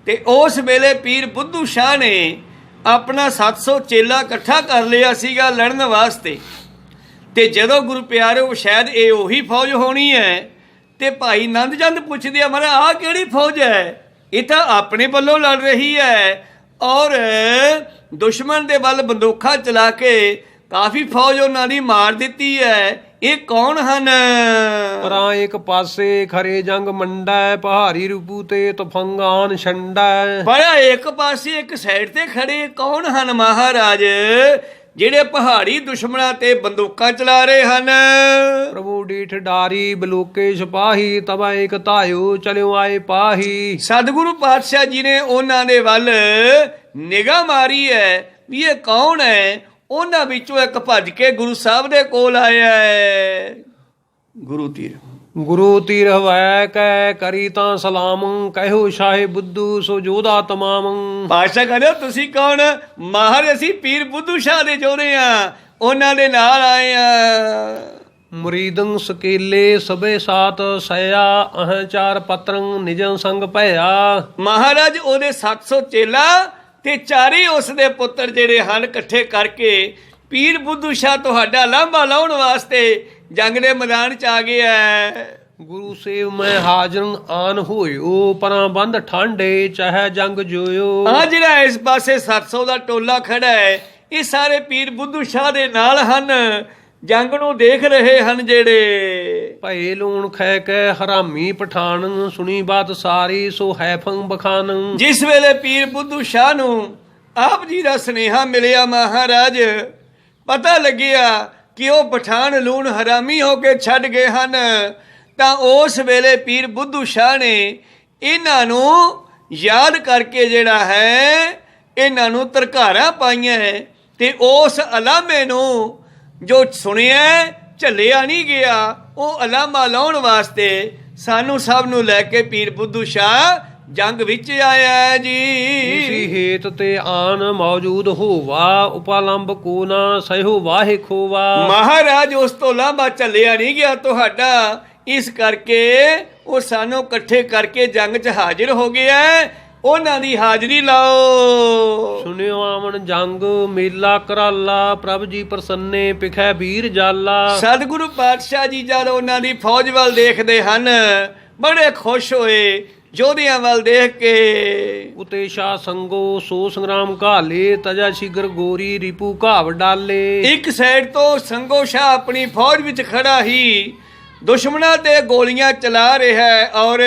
ਤੇ ਉਸ ਵੇਲੇ ਪੀਰ ਬੁੱਧੂ ਸ਼ਾਹ ਨੇ ਆਪਣਾ 700 ਚੇਲਾ ਇਕੱਠਾ ਕਰ ਲਿਆ ਸੀਗਾ ਲੜਨ ਵਾਸਤੇ। ਤੇ ਜਦੋਂ ਗੁਰੂ ਪਿਆਰੋ ਸ਼ਾਇਦ ਇਹ ਉਹੀ ਫੌਜ ਹੋਣੀ ਹੈ, ਤੇ ਭਾਈ ਨੰਦ ਚੰਦ ਪੁੱਛਦੇ ਆ ਮਹਾਰਾਜ ਆਹ ਕਿਹੜੀ ਫੌਜ ਹੈ, ਇਹ ਤਾਂ ਆਪਣੇ ਵੱਲੋਂ ਲੜ ਰਹੀ ਹੈ ਔਰ ਦੁਸ਼ਮਣ ਦੇ ਵੱਲ ਬੰਦੂਕਾਂ ਚਲਾ ਕੇ ਕਾਫੀ ਫੌਜ ਉਹਨਾਂ ਦੀ ਮਾਰ ਦਿੱਤੀ ਹੈ, ਇਹ ਕੌਣ ਹਨ। ਪਰਾਂ ਇੱਕ ਪਾਸੇ ਖਰੇ ਜੰਗ ਮੰਡਾ ਪਹਾੜੀ ਰੂਪੂ ਤੇ ਤਫੰਗਾਨ ਛੰਡਾ। ਪਰ ਇੱਕ ਪਾਸੇ ਇੱਕ ਸਾਈਡ ਤੇ ਖੜੇ ਕੌਣ ਹਨ ਮਹਾਰਾਜ, ਜਿਹੜੇ ਪਹਾੜੀ ਦੁਸ਼ਮਣਾਂ ਤੇ ਬੰਦੂਕਾਂ ਚਲਾ ਰਹੇ ਹਨ। ਪ੍ਰਭੂ ਡੀਠ ਡਾਰੀ ਬਲੋਕੇ ਸਿਪਾਹੀ ਤਬਾ ਇੱਕ ਧਾਇਓ ਚਲਿਓ ਆਏ ਪਾਹੀ। ਸਤਿਗੁਰੂ ਪਾਤਸ਼ਾਹ ਜੀ ਨੇ ਉਹਨਾਂ ਦੇ ਵੱਲ ਨਿਗਾਹ ਮਾਰੀ ਹੈ ਵੀ ਇਹ ਕੌਣ ਹੈ। ਉਹਨਾਂ ਵਿੱਚੋਂ ਇੱਕ ਭੱਜ ਕੇ ਗੁਰੂ ਸਾਹਿਬ ਦੇ ਕੋਲ ਆਇਆ ਹੈ। ਗੁਰੂ ਤੀਰ ਹਵੈ ਕੈ ਕਰੀ ਤਾਂ ਸਲਾਮ ਕਹਿਓ ਸ਼ਾਹੇ ਬੁੱਧੂ ਸੋ ਜੋਧਾ ਤਮਾਮ। ਪਾਤਸ਼ਾਹ ਕਹਿੰਦੇ ਤੁਸੀਂ ਕੌਣ। ਮਹਾਰਾਜ ਅਸੀਂ ਪੀਰ ਬੁੱਧੂ ਸ਼ਾਹ ਦੇ ਜੋੜੇ ਆ, ਉਹਨਾਂ ਦੇ ਨਾਲ ਆਏ ਆ। ਮੁਰੀਦੰ ਸਕੇਲੇ ਸਭੇ ਸਾਤ ਸਇਆ ਅਹ ਚਾਰ ਪਤਰੰ ਨਿਜੰ ਸੰਗ ਭਇਆ। ਮਹਾਰਾਜ ਉਹਦੇ 700 ਚੇਲਾ ਤੇ ਚਾਰੇ ਉਸ ਦੇ ਪੁੱਤਰ ਜਿਹੜੇ ਹਨ ਇਕੱਠੇ ਕਰਕੇ ਪੀਰ ਬੁੱਧੂ ਸ਼ਾਹ ਤੁਹਾਡਾ ਲਾਂਭਾ ਲਾਉਣ ਵਾਸਤੇ ਜੰਗ ਦੇ ਮੈਦਾਨ ਚ ਆ ਗਿਆ। ਗੁਰੂ ਸੇਵ ਮੈਂ ਹਾਜ਼ਰ ਆਨ ਹੋਇਓ ਪਰਾਂ ਬੰਦ ਠਾਂਡੇ ਚਾਹੇ ਜੰਗ ਜੋਇਓ। ਆ ਜਿਹੜਾ ਇਸ ਪਾਸੇ 700 ਦਾ ਟੋਲਾ ਖੜਾ ਹੈ ਇਹ ਸਾਰੇ ਪੀਰ ਬੁੱਧੂ ਸ਼ਾਹ ਦੇ ਨਾਲ ਹਨ, ਜੰਗ ਨੂੰ ਦੇਖ ਰਹੇ ਹਨ। ਜਿਹੜੇ ਭਏ ਲੂਣ ਖੈ ਕੇ ਹਰਾਮੀ ਪਠਾਨ ਸੁਣੀ ਬਾਤ ਸਾਰੀ ਸੋ ਹੈ ਫੰ ਬਖਾਨ। ਜਿਸ ਵੇਲੇ ਪੀਰ ਬੁੱਧੂ ਸ਼ਾਹ ਨੂੰ ਆਪ ਜੀ ਦਾ ਸੁਨੇਹਾ ਮਿਲਿਆ ਮਹਾਰਾਜ, ਪਤਾ ਲੱਗਿਆ ਕਿ ਉਹ ਪਠਾਨ ਲੂਣ ਹਰਾਮੀ ਹੋ ਕੇ ਛੱਡ ਗਏ ਹਨ, ਤਾਂ ਉਸ ਵੇਲੇ ਪੀਰ ਬੁੱਧੂ ਸ਼ਾਹ ਨੇ ਇਹਨਾਂ ਨੂੰ ਯਾਦ ਕਰਕੇ ਜਿਹੜਾ ਹੈ ਇਹਨਾਂ ਨੂੰ ਧਰਕਾਰਾਂ ਪਾਈਆਂ ਤੇ ਉਸ ਅਲਾਮੇ ਨੂੰ ਜੋ ਸੁਣਿਆ ਝੱਲਿਆ ਨਹੀਂ ਗਿਆ, ਉਹ ਅਲਾਮਾ ਲਾਉਣ ਵਾਸਤੇ ਸਾਨੂੰ ਸਭ ਨੂੰ ਲੈ ਕੇ ਪੀਰ ਬੁੱਧੂ ਸ਼ਾਹ ਜੰਗ ਵਿੱਚ ਆਇਆ ਜੀ। ਇਸੀ ਹੇਤ ਤੇ ਆਨ ਮੌਜੂਦ ਹੋਵਾ ਉਪਲੰਬ ਕੋ ਨਾ ਸਹਿਓ ਵਾਹੇ ਖੋਵਾ। ਮਹਾਰਾਜ ਉਸ ਤੋਂ ਲਾਂਭਾ ਝੱਲਿਆ ਨਹੀਂ ਗਿਆ ਤੁਹਾਡਾ, ਇਸ ਕਰਕੇ ਉਹ ਸਾਨੂੰ ਇਕੱਠੇ ਕਰਕੇ ਜੰਗ 'ਚ ਹਾਜ਼ਰ ਹੋ ਗਿਆ। ਉਹਨਾਂ ਦੀ ਹਾਜ਼ਰੀ ਲਾਓ। ਸੁਣਿਓ ਆਵਣ ਜੰਗ ਮੇਲਾ ਕਰਾਲਾ ਪ੍ਰਭ ਜੀ ਪ੍ਰਸੰਨੇ ਪਿਖੈ ਵੀਰ ਜਾਲਾ। ਸਤਿਗੁਰੂ ਪਾਤਸ਼ਾਹ ਜੀ ਜਦ ਉਹਨਾਂ ਦੀ ਫੌਜ ਵੱਲ ਦੇਖਦੇ ਹਨ ਬੜੇ ਖੁਸ਼ ਹੋਏ ਯੋਧਿਆਂ ਵੱਲ ਦੇਖ ਕੇ। ਉਤੇ ਸ਼ਾਹ ਸੰਗੋ ਸੋ ਸੰਗਰਾਮ ਘਾਲੇ ਤਜਾ ਸ਼ਿਗਰ ਗੋਰੀ ਰਿਪੂ ਘਾਵ ਡਾਲੇ। ਇੱਕ ਸਾਈਡ ਤੋਂ ਸੰਗੋ ਸ਼ਾਹ ਆਪਣੀ ਫੌਜ ਵਿੱਚ ਖੜਾ ਹੀ ਦੁਸ਼ਮਣਾਂ ਤੇ ਗੋਲੀਆਂ ਚਲਾ ਰਿਹਾ ਹੈ ਔਰ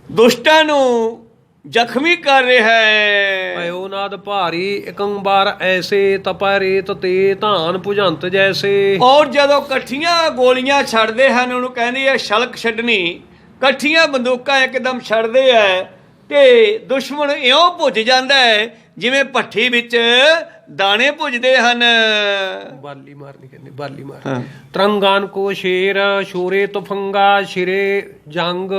ਦੁਸ਼ਟਾਂ ਨੂੰ ਜ਼ਖਮੀ ਕਰ ਰਿਹਾ ਹੈ। ਭਇਓ ਨਾਦ ਭਾਰੀ ਇਕੰਬਾਰ ਐਸੇ ਤਪੈ ਰੇਤ ਤੇ ਧਾਨ ਭੁਜੰਤ ਜੈਸੇ। ਔਰ ਜਦੋਂ ਇਕੱਠੀਆਂ ਗੋਲੀਆਂ ਛੱਡਦੇ ਹਨ ਉਹਨੂੰ ਕਹਿੰਦੇ ਆ ਛਲਕ ਛੱਡਣੀ, ਇਕੱਠੀਆਂ ਬੰਦੂਕਾਂ ਇੱਕਦਮ ਛੱਡਦੇ ਆ ਤੇ ਦੁਸ਼ਮਣ ਇਉਂ ਭੁੱਜ ਜਾਂਦਾ ਹੈ ਜਿਵੇਂ ਭੱਠੀ ਵਿੱਚ ਦਾਣੇ ਭੁੱਜਦੇ ਹਨ। ਬਾਲੀ ਮਾਰਨੀ ਕਹਿੰਦੇ ਬਾਲੀ ਮਾਰ। ਤਰੰਗਾਨ ਕੋ ਸ਼ੇਰ ਸ਼ੋਰੇ ਤਫੰਗਾ ਸ਼ਿਰੇ ਜੰਗ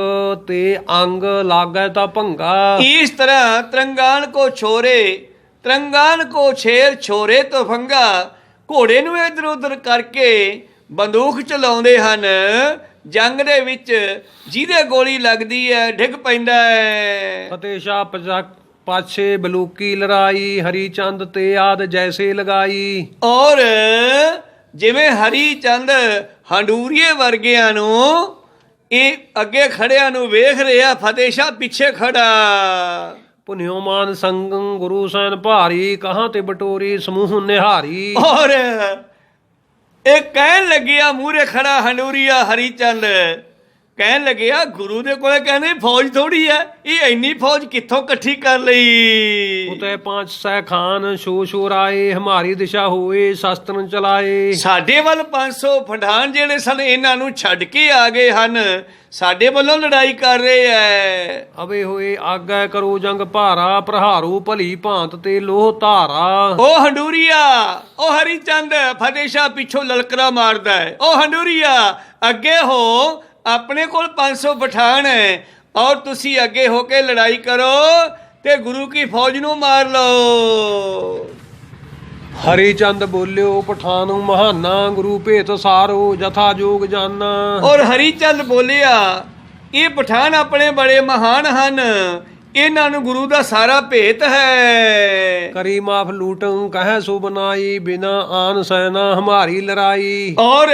ਤੇ ਅੰਗ ਲਾਗੈ ਤਾਂ ਭੰਗਾ। ਇਸ ਤਰ੍ਹਾਂ ਤਰੰਗਾਨ ਕੋ ਛੋਰੇ ਤਰੰਗਾਨ ਕੋ ਸ਼ੇਰ ਛੋਰੇ ਤਫੰਗਾ, ਘੋੜੇ ਨੂੰ ਇਧਰ ਉਧਰ ਕਰਕੇ ਬੰਦੂਕ ਚਲਾਉਂਦੇ ਹਨ। ਜੰਗ ਦੇ ਵਿੱਚ ਜਿਹਦੇ ਗੋਲੀ ਲੱਗਦੀ ਹੈ ਡਿੱਗ ਪੈਂਦਾ ਹੈ। ਫਤਿਹ ਸ਼ਾਹ ਪਾਛੇ ਬਲੂਕੀ ਲੜਾਈ ਹਰੀ ਚੰਦ ਤੇ ਆਦ ਜੈਸੇ ਲਗਾਈ। ਔਰ ਜਿਵੇਂ ਹਰੀ ਚੰਦ ਹੰਡੂਰੀਏ ਵਰਗਿਆਂ ਨੂੰ ਇਹ ਅੱਗੇ ਖੜਿਆਂ ਨੂੰ ਵੇਖ ਰਿਹਾ, ਫਤਿਹ ਸ਼ਾਹ ਪਿੱਛੇ ਖੜਾ। ਪੁਨਿਓ ਮਾਨ ਸੰਗੰ ਗੁਰੂ ਸੈਨ ਭਾਰੀ ਕਹਾਂ ਤੇ ਬਟੋਰੀ ਸਮੂਹ ਨਿਹਾਰੀ। ਔਰ ਇਹ ਕਹਿਣ ਲੱਗਿਆ ਮੂਹਰੇ ਖੜਾ ਹੰਡੂਰੀਆ ਹਰੀ ਚੰਦ ਕਹਿਣ ਲੱਗਿਆ ਗੁਰੂ ਦੇ ਕੋਲੇ ਕਹਿੰਦੇ ਫੌਜ ਥੋੜੀ ਐ, ਇਹ ਇੰਨੀ ਫੌਜ ਕਿੱਥੋਂ ਇਕੱਠੀ ਕਰ ਲਈ। ਉਤੇ 500 ਖਾਨ ਸ਼ੋ ਸ਼ੋਰਾਏ, ਹਮਾਰੀ ਦਿਸ਼ਾ ਹੋਏ ਸ਼ਸਤਰ ਚਲਾਏ। ਸਾਡੇ ਵੱਲ 500 ਪਠਾਨ ਜਿਹੜੇ ਸਨ ਇਹਨਾਂ ਨੂੰ ਛੱਡ ਕੇ ਆ ਗਏ ਹਨ, ਸਾਡੇ ਵੱਲੋਂ ਲੜਾਈ ਕਰ ਰਹੇ ਐ। ਅਵੇ ਹੋਏ ਆਗੈ ਕਰੋ ਜੰਗ ਭਾਰਾ, ਪ੍ਰਹਾਰੋ ਭਲੀ ਭਾਂਤ ਤੇ ਲੋਹ ਧਾਰਾ। ਉਹ ਹੰਡੂਰੀਆ, ਉਹ ਹਰੀ ਚੰਦ ਫਤਿਹ ਸ਼ਾਹ ਪਿੱਛੋਂ ਲਲਕਰਾ ਮਾਰਦਾ ਹੈ, ਉਹ ਹੰਡੂਰੀਆ ਅੱਗੇ ਹੋ, ਆਪਣੇ ਕੋਲ 500 ਪਠਾਨ ਹੈ ਔਰ ਤੁਸੀਂ ਅੱਗੇ ਹੋ ਕੇ ਲੜਾਈ ਕਰੋ ਤੇ ਗੁਰੂ ਕੀ ਫੌਜ ਨੂੰ ਮਾਰ ਲਓ। ਹਰੀ ਚੰਦ ਬੋਲਿਓ ਪਠਾਨੂ ਮਹਾਨਾ, ਗੁਰੂ ਭੇਤ ਸਾਰੋ ਜਥਾ ਜੋਗ ਜਾਨਾ। ਔਰ ਹਰੀ ਚੰਦ ਬੋਲਿਆ ਇਹ ਪਠਾਨ ਆਪਣੇ ਬੜੇ ਮਹਾਨ ਹਨ, ਇਹਨਾਂ ਨੂੰ ਗੁਰੂ ਦਾ ਸਾਰਾ ਭੇਤ ਹੈ। ਕਰੀ ਮਾਫ ਲੂਟੰ ਕਹਿ ਸੋ ਬਨਾਈ, ਬਿਨਾ ਆਨ ਸੈਨਾ ਹਮਾਰੀ ਲੜਾਈ। ਔਰ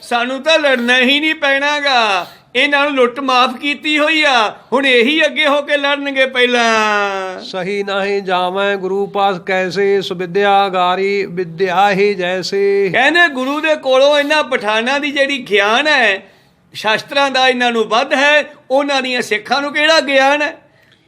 ਸਾਨੂੰ ਤਾਂ ਲੜਨਾ ਹੀ ਨਹੀਂ ਪੈਣਾਗਾ, ਇਹਨਾਂ ਨੂੰ ਲੁੱਟ ਮਾਫ ਕੀਤੀ ਹੋਈ ਆ, ਹੁਣ ਇਹੀ ਅੱਗੇ ਹੋ ਕੇ ਲੜਨਗੇ ਪਹਿਲਾਂ। ਸਹੀ ਨਹੀਂ ਜਾਵੇਂ ਗੁਰੂ ਪਾਸ ਕੈਸੇ, ਸੁਵਿਦਿਆ ਗਾਰੀ ਵਿਦਿਆ ਹੀ ਜੈਸੇ। ਕਹਿੰਦੇ ਗੁਰੂ ਦੇ ਕੋਲੋਂ ਇਹਨਾਂ ਪਠਾਨਾਂ ਦੀ ਜਿਹੜੀ ਗਿਆਨ ਹੈ, ਸ਼ਾਸਤਰਾਂ ਦਾ ਇਹਨਾਂ ਨੂੰ ਵੱਧ ਹੈ, ਉਹਨਾਂ ਦੀਆਂ ਸਿੱਖਾਂ ਨੂੰ ਕਿਹੜਾ ਗਿਆਨ ਹੈ।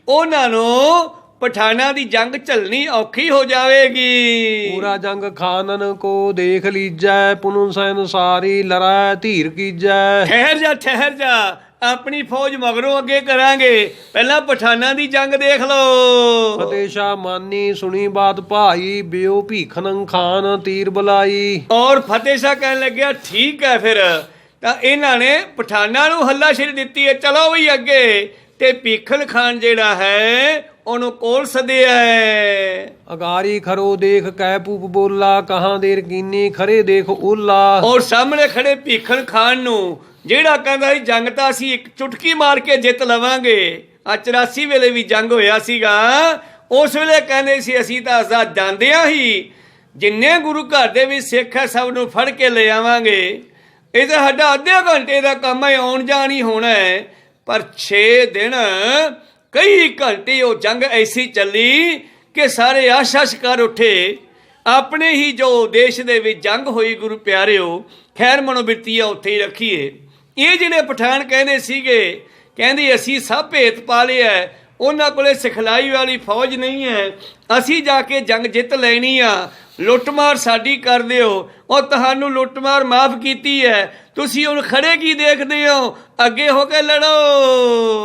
ਉਹਨਾਂ ਨੂੰ ਪਠਾਨਾਂ ਦੀ ਜੰਗ ਝੱਲਣੀ ਔਖੀ ਹੋ ਜਾਵੇਗੀ। ਪੂਰਾ ਜੰਗ ਖਾਨਨ ਕੋ ਦੇਖ ਲੀਜੈ, ਪੁਨੁ ਸੈਨ ਸਾਰੀ ਲੜੈ ਧੀਰ ਕੀਜੈ। ਠਹਿਰ ਜਾ ਆਪਣੀ ਫੌਜ ਮਗਰੋਂ ਅੱਗੇ ਕਰਾਂਗੇ, ਪਹਿਲਾਂ ਪਠਾਨਾਂ ਦੀ ਜੰਗ ਦੇਖ ਲਓ। ਫਤਿਹ ਸ਼ਾਹ ਮਾਨੀ ਸੁਣੀ ਬਾਤ ਭਾਈ, ਬਿਓ ਭੀਖਨ ਖਾਨ ਤੀਰ ਬੁਲਾਈ। ਔਰ ਫਤਿਹ ਸ਼ਾਹ ਕਹਿਣ ਲੱਗਿਆ ਠੀਕ ਹੈ, ਫਿਰ ਤਾਂ ਇਹਨਾਂ ਨੇ ਪਠਾਨਾਂ ਨੂੰ ਹੱਲਾਸ਼ੇਰੀ ਦਿੱਤੀ ਹੈ, ਚਲੋ ਵੀ ਅੱਗੇ। ਤੇ ਭੀਖਨ ਖਾਨ ਜਿਹੜਾ ਹੈ ਉਹਨੂੰ ਕੋਲ ਸੱਦਿਆ ਹੈ। ਅਗਾਰੀ ਖਰੋ ਦੇਖ ਕਹਿ ਪੂਪ ਬੋਲਾ, ਕਹਾਂ ਦੇਰ ਕੀਨੀ ਖਰੇ ਦੇਖ ਓਲਾ। ਔਰ ਸਾਹਮਣੇ ਖੜੇ ਭੀਖਨ ਖਾਨ ਨੂੰ ਜਿਹੜਾ ਕਹਿੰਦਾ ਸੀ ਜੰਗ ਤਾਂ ਅਸੀਂ ਇੱਕ ਚੁਟਕੀ ਮਾਰ ਕੇ ਜਿੱਤ ਲਵਾਂਗੇ। ਆ 84 ਵੇਲੇ ਵੀ ਜੰਗ ਹੋਇਆ ਸੀਗਾ, ਉਸ ਵੇਲੇ ਕਹਿੰਦੇ ਸੀ ਅਸੀਂ ਤਾਂ ਆਜ਼ਾਦ ਜਾਂਦਿਆਂ ਹੀ ਜਿੰਨੇ ਗੁਰੂ ਘਰ ਦੇ ਵੀ ਸਿੱਖ ਹੈ ਸਭ ਨੂੰ ਫੜ ਕੇ ਲੈ ਆਵਾਂਗੇ। ਇਹ ਤਾਂ ਸਾਡਾ ਅੱਧੇ ਘੰਟੇ ਦਾ ਕੰਮ ਹੈ, ਆਉਣ ਜਾਣ ਹੀ ਹੋਣਾ ਹੈ। ਪਰ 6 ਦਿਨ ਕਈ ਘੰਟੇ ਉਹ ਜੰਗ ਐਸੀ ਚੱਲੀ ਕਿ ਸਾਰੇ ਆਸ਼ ਕਰ ਉੱਠੇ। ਆਪਣੇ ਹੀ ਜੋ ਦੇਸ਼ ਦੇ ਵਿੱਚ ਜੰਗ ਹੋਈ ਗੁਰੂ ਪਿਆਰਿਓ, ਖੈਰ ਮਨੋਬਿਰਤੀ ਆ ਉੱਥੇ ਹੀ ਰੱਖੀਏ। ਇਹ ਜਿਹੜੇ ਪਠਾਨ ਕਹਿੰਦੇ ਸੀਗੇ, ਕਹਿੰਦੇ ਅਸੀਂ ਸਭ ਭੇਤ ਪਾ ਲਿਆ, ਉਹਨਾਂ ਕੋਲੇ ਸਿਖਲਾਈ ਵਾਲੀ ਫੌਜ ਨਹੀਂ ਹੈ, ਅਸੀਂ ਜਾ ਕੇ ਜੰਗ ਜਿੱਤ ਲੈਣੀ ਆ, ਲੁੱਟਮਾਰ ਸਾਡੀ ਕਰ ਦਿਓ। ਉਹ ਤੁਹਾਨੂੰ ਲੁੱਟਮਾਰ ਮਾਫ ਕੀਤੀ ਹੈ, ਤੁਸੀਂ ਹੁਣ ਖੜੇ ਕੀ ਦੇਖਦੇ ਹੋ, ਅੱਗੇ ਹੋ ਕੇ ਲੜੋ।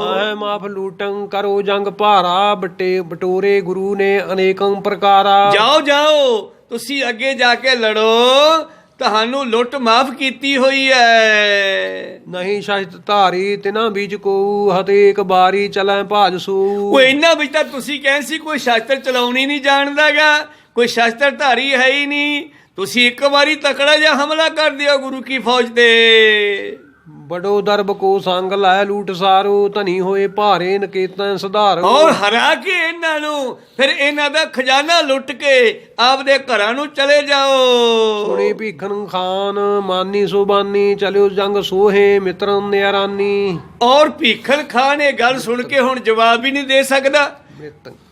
ਆਏ ਮਾਫ ਲੂਟੰ ਕਰੋ ਜੰਗ ਭਾਰਾ, ਬਟੋਰੇ ਗੁਰੂ ਨੇ ਅਨੇਕੰ ਪ੍ਰਕਾਰਾ। ਜਾਓ ਤੁਸੀਂ ਅੱਗੇ ਜਾ ਕੇ ਲੜੋ, ਤੁਹਾਨੂੰ ਲੁੱਟ ਮਾਫ ਕੀਤੀ ਹੋਈ ਹੈ। ਨਹੀਂ ਸ਼ਸਤ ਧਾਰੀ ਤਿਨਾ ਬੀਜ ਕੋ, ਹਤੇਕ ਬਾਰੀ ਚਲੈ ਭਾਜ ਸੂ। ਉਹ ਇਹਨਾਂ ਵਿੱਚ ਤਾਂ ਤੁਸੀਂ ਕਹਿੰਦੇ ਸੀ ਕੋਈ ਸ਼ਸਤਰ ਚਲਾਉਣੀ ਨਹੀਂ ਜਾਣਦਾਗਾ, ਕੋਈ ਸ਼ਸਤਰ ਧਾਰੀ ਹੈ ਹੀ ਨਹੀਂ। ਤੁਸੀਂ ਇੱਕ ਵਾਰੀ ਤਕੜਾ ਜਿਹਾ ਹਮਲਾ ਕਰ ਦਿਓ ਗੁਰੂ ਕੀ ਫੌਜ ਤੇ। ਬੜੋ ਦਰਬ ਕੋ ਸੰਗ ਲੈ ਲੂਟ ਸਾਰੋ, ਧਨੀ ਹੋਏ ਭਾਰੇ ਨਕੇਤਾਂ ਸੁਧਾਰੋ। ਔਰ ਹਰਾ ਕੇ ਇਹਨਾਂ ਨੂੰ ਫਿਰ ਇਹਨਾਂ ਦਾ ਖਜ਼ਾਨਾ ਲੁੱਟ ਕੇ ਆਪਦੇ ਘਰਾਂ ਨੂੰ ਚਲੇ ਜਾਓ। ਸੁਣੀ ਭੀਖਨ ਖਾਨ ਮਾਨੀ ਸੁਬਾਨੀ, ਚਲਿਓ ਜੰਗ ਸੋਹੇ ਮਿੱਤਰਨ ਨਿਆਰਾਨੀ। ਔਰ ਭੀਖਨ ਖਾਨ ਇਹ ਗੱਲ ਸੁਣ ਕੇ ਹੁਣ ਜਵਾਬ ਹੀ ਨਹੀਂ ਦੇ ਸਕਦਾ,